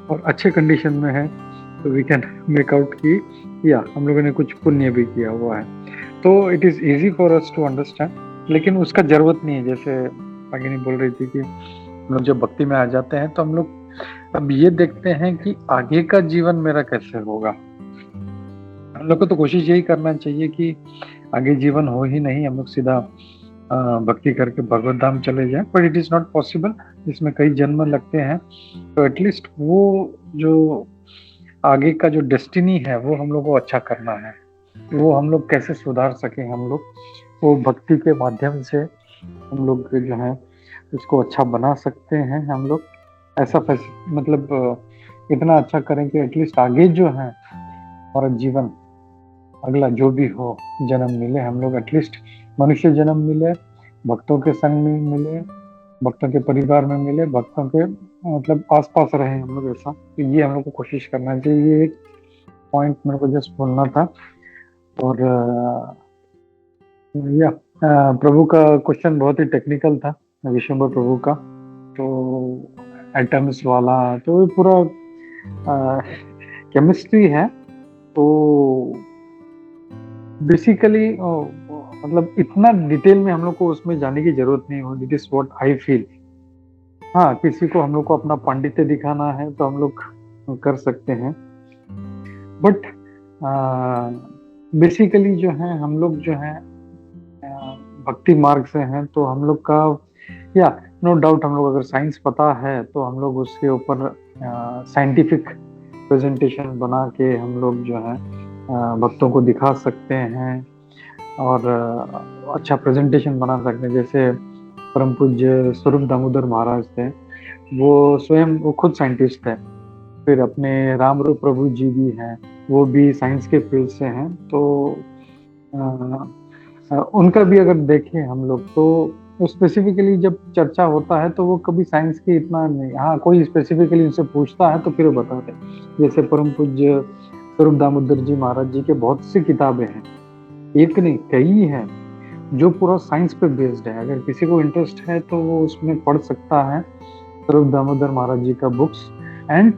और अच्छे कंडीशन में है तो वी कैन मेक आउट की या हम लोगों ने कुछ पुण्य भी किया हुआ है। तो it is easy for us to understand, लेकिन उसका ज़रूरत नहीं है। जैसे रागिनी बोल रही थी कि हम लोग जब भक्ति में आ जाते हैं तो हम लोग अब ये देखते हैं कि आगे का जीवन मेरा कैसे होगा। हम लोग को तो कोशिश यही करना चाहिए कि आगे जीवन हो ही नहीं, हम लोग सीधा भक्ति करके भगवत धाम चले जाएं, but it is not possible, इसमें कई जन्म लगते हैं। तो एटलीस्ट वो जो आगे का जो डेस्टिनी है वो हम लोग को अच्छा करना है, वो हम लोग कैसे सुधार सके, हम लोग वो भक्ति के माध्यम से हम लोग जो है उसको अच्छा बना सकते हैं। हम लोग ऐसा मतलब इतना अच्छा करें कि एटलीस्ट आगे जो है हमारा जीवन अगला जो भी हो जन्म मिले, हम लोग एटलीस्ट मनुष्य जन्म मिले, भक्तों के संग में मिले, भक्तों के परिवार में मिले, भक्तों के मतलब आसपास रहे हम लोग, ऐसा। तो ये हम लोग को कोशिश करना चाहिए। ये एक पॉइंट मेरे को जस्ट बोलना था। और प्रभु का क्वेश्चन बहुत ही टेक्निकल था, विश्वम्भर प्रभु का, तो एटम्स वाला, तो ये पूरा केमिस्ट्री है। तो बेसिकली मतलब इतना डिटेल में हम लोग को उसमें जाने की जरूरत नहीं हो। It is what I feel. हाँ, किसी को हम लोग को अपना पांडित्य दिखाना है तो हम लोग कर सकते हैं, बट बेसिकली जो है हम लोग जो है भक्ति मार्ग से हैं, तो हम लोग का या नो डाउट हम लोग अगर साइंस पता है तो हम लोग उसके ऊपर साइंटिफिक प्रेजेंटेशन बना के हम लोग जो है भक्तों को दिखा सकते हैं और अच्छा प्रेजेंटेशन बना सकते हैं। जैसे परम पूज्य स्वरूप दामोदर महाराज थे, वो स्वयं वो खुद साइंटिस्ट है। फिर अपने राम रूप प्रभु जी भी हैं, वो भी साइंस के फील्ड से हैं। तो उनका भी अगर देखें हम लोग तो स्पेसिफिकली जब चर्चा होता है तो वो कभी साइंस की इतना नहीं, हाँ कोई स्पेसिफिकली उनसे पूछता है तो फिर वो बताते हैं। जैसे परम पूज्य स्वरूप दामोदर जी महाराज जी के बहुत सी किताबें हैं, एक नहीं कई हैं, जो पूरा साइंस पे बेस्ड है। अगर किसी को इंटरेस्ट है तो वो उसमें पढ़ सकता है स्वरूप दामोदर महाराज जी का बुक्स एंड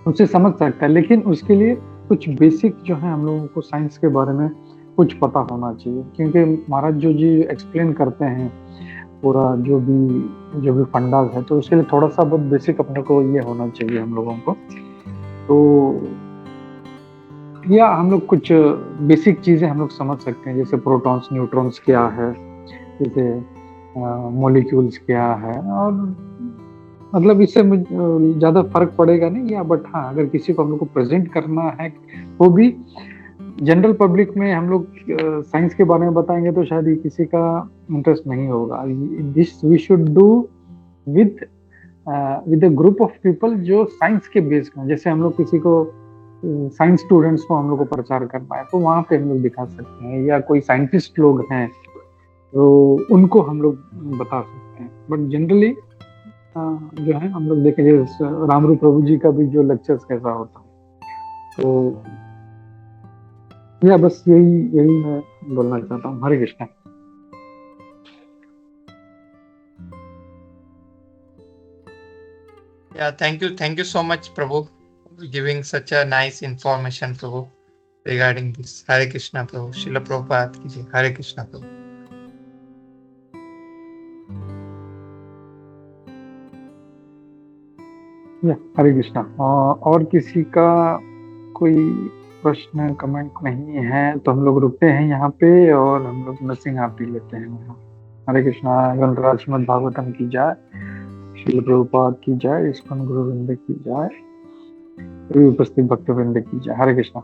उसे समझ सकता है। लेकिन उसके लिए कुछ बेसिक जो है हम लोगों को साइंस के बारे में कुछ पता होना चाहिए, क्योंकि महाराज जो जी एक्सप्लेन करते हैं पूरा जो भी फंडास है, तो उसके लिए थोड़ा सा बहुत बेसिक अपने को ये होना चाहिए हम लोगों को। तो या हम लोग कुछ बेसिक चीजें हम लोग समझ सकते हैं, जैसे प्रोटॉन्स न्यूट्रॉन्स क्या है, जैसे मॉलिक्यूल्स क्या है, और मतलब इससे ज्यादा फर्क पड़ेगा नहीं या। बट हाँ, अगर किसी को हम लोग को प्रेजेंट करना है, वो भी जनरल पब्लिक में हम लोग साइंस के बारे में बताएंगे तो शायद किसी का इंटरेस्ट नहीं होगा। This we should do with a group of people जो साइंस के बेस्ड हैं। जैसे हम लोग किसी को साइंस स्टूडेंट्स को हम लोग को प्रचार करना है तो वहाँ पे हम लोग दिखा सकते हैं, या कोई साइंटिस्ट लोग हैं तो उनको हम लोग बता सकते हैं। बट जनरली जो है हम लोग देखें, जैसे रामरूप प्रभु जी का भी जो लेक्चर्स कैसा होता है, तो या बस यही मैं बोलना चाहता हूँ। हरे Krishna. Yeah, thank you so much, Prabhu, giving such a nice information, Prabhu, regarding this. Hare Krishna, Prabhu. Srila Prabhupada ki jai. Hare Krishna, Prabhu. हरे कृष्णा। और किसी का कोई प्रश्न कमेंट नहीं है तो हम लोग रुकते हैं यहाँ पे और हम लोग नरसिंह आप पी लेते हैं। हरे कृष्णा। ग्रंथराज श्रीमद् भागवतम की जय, श्रील प्रभुपाद की जय, इस्कॉन गुरु वृंद की जय, उपस्थित भक्तवृंद की जय। हरे कृष्णा।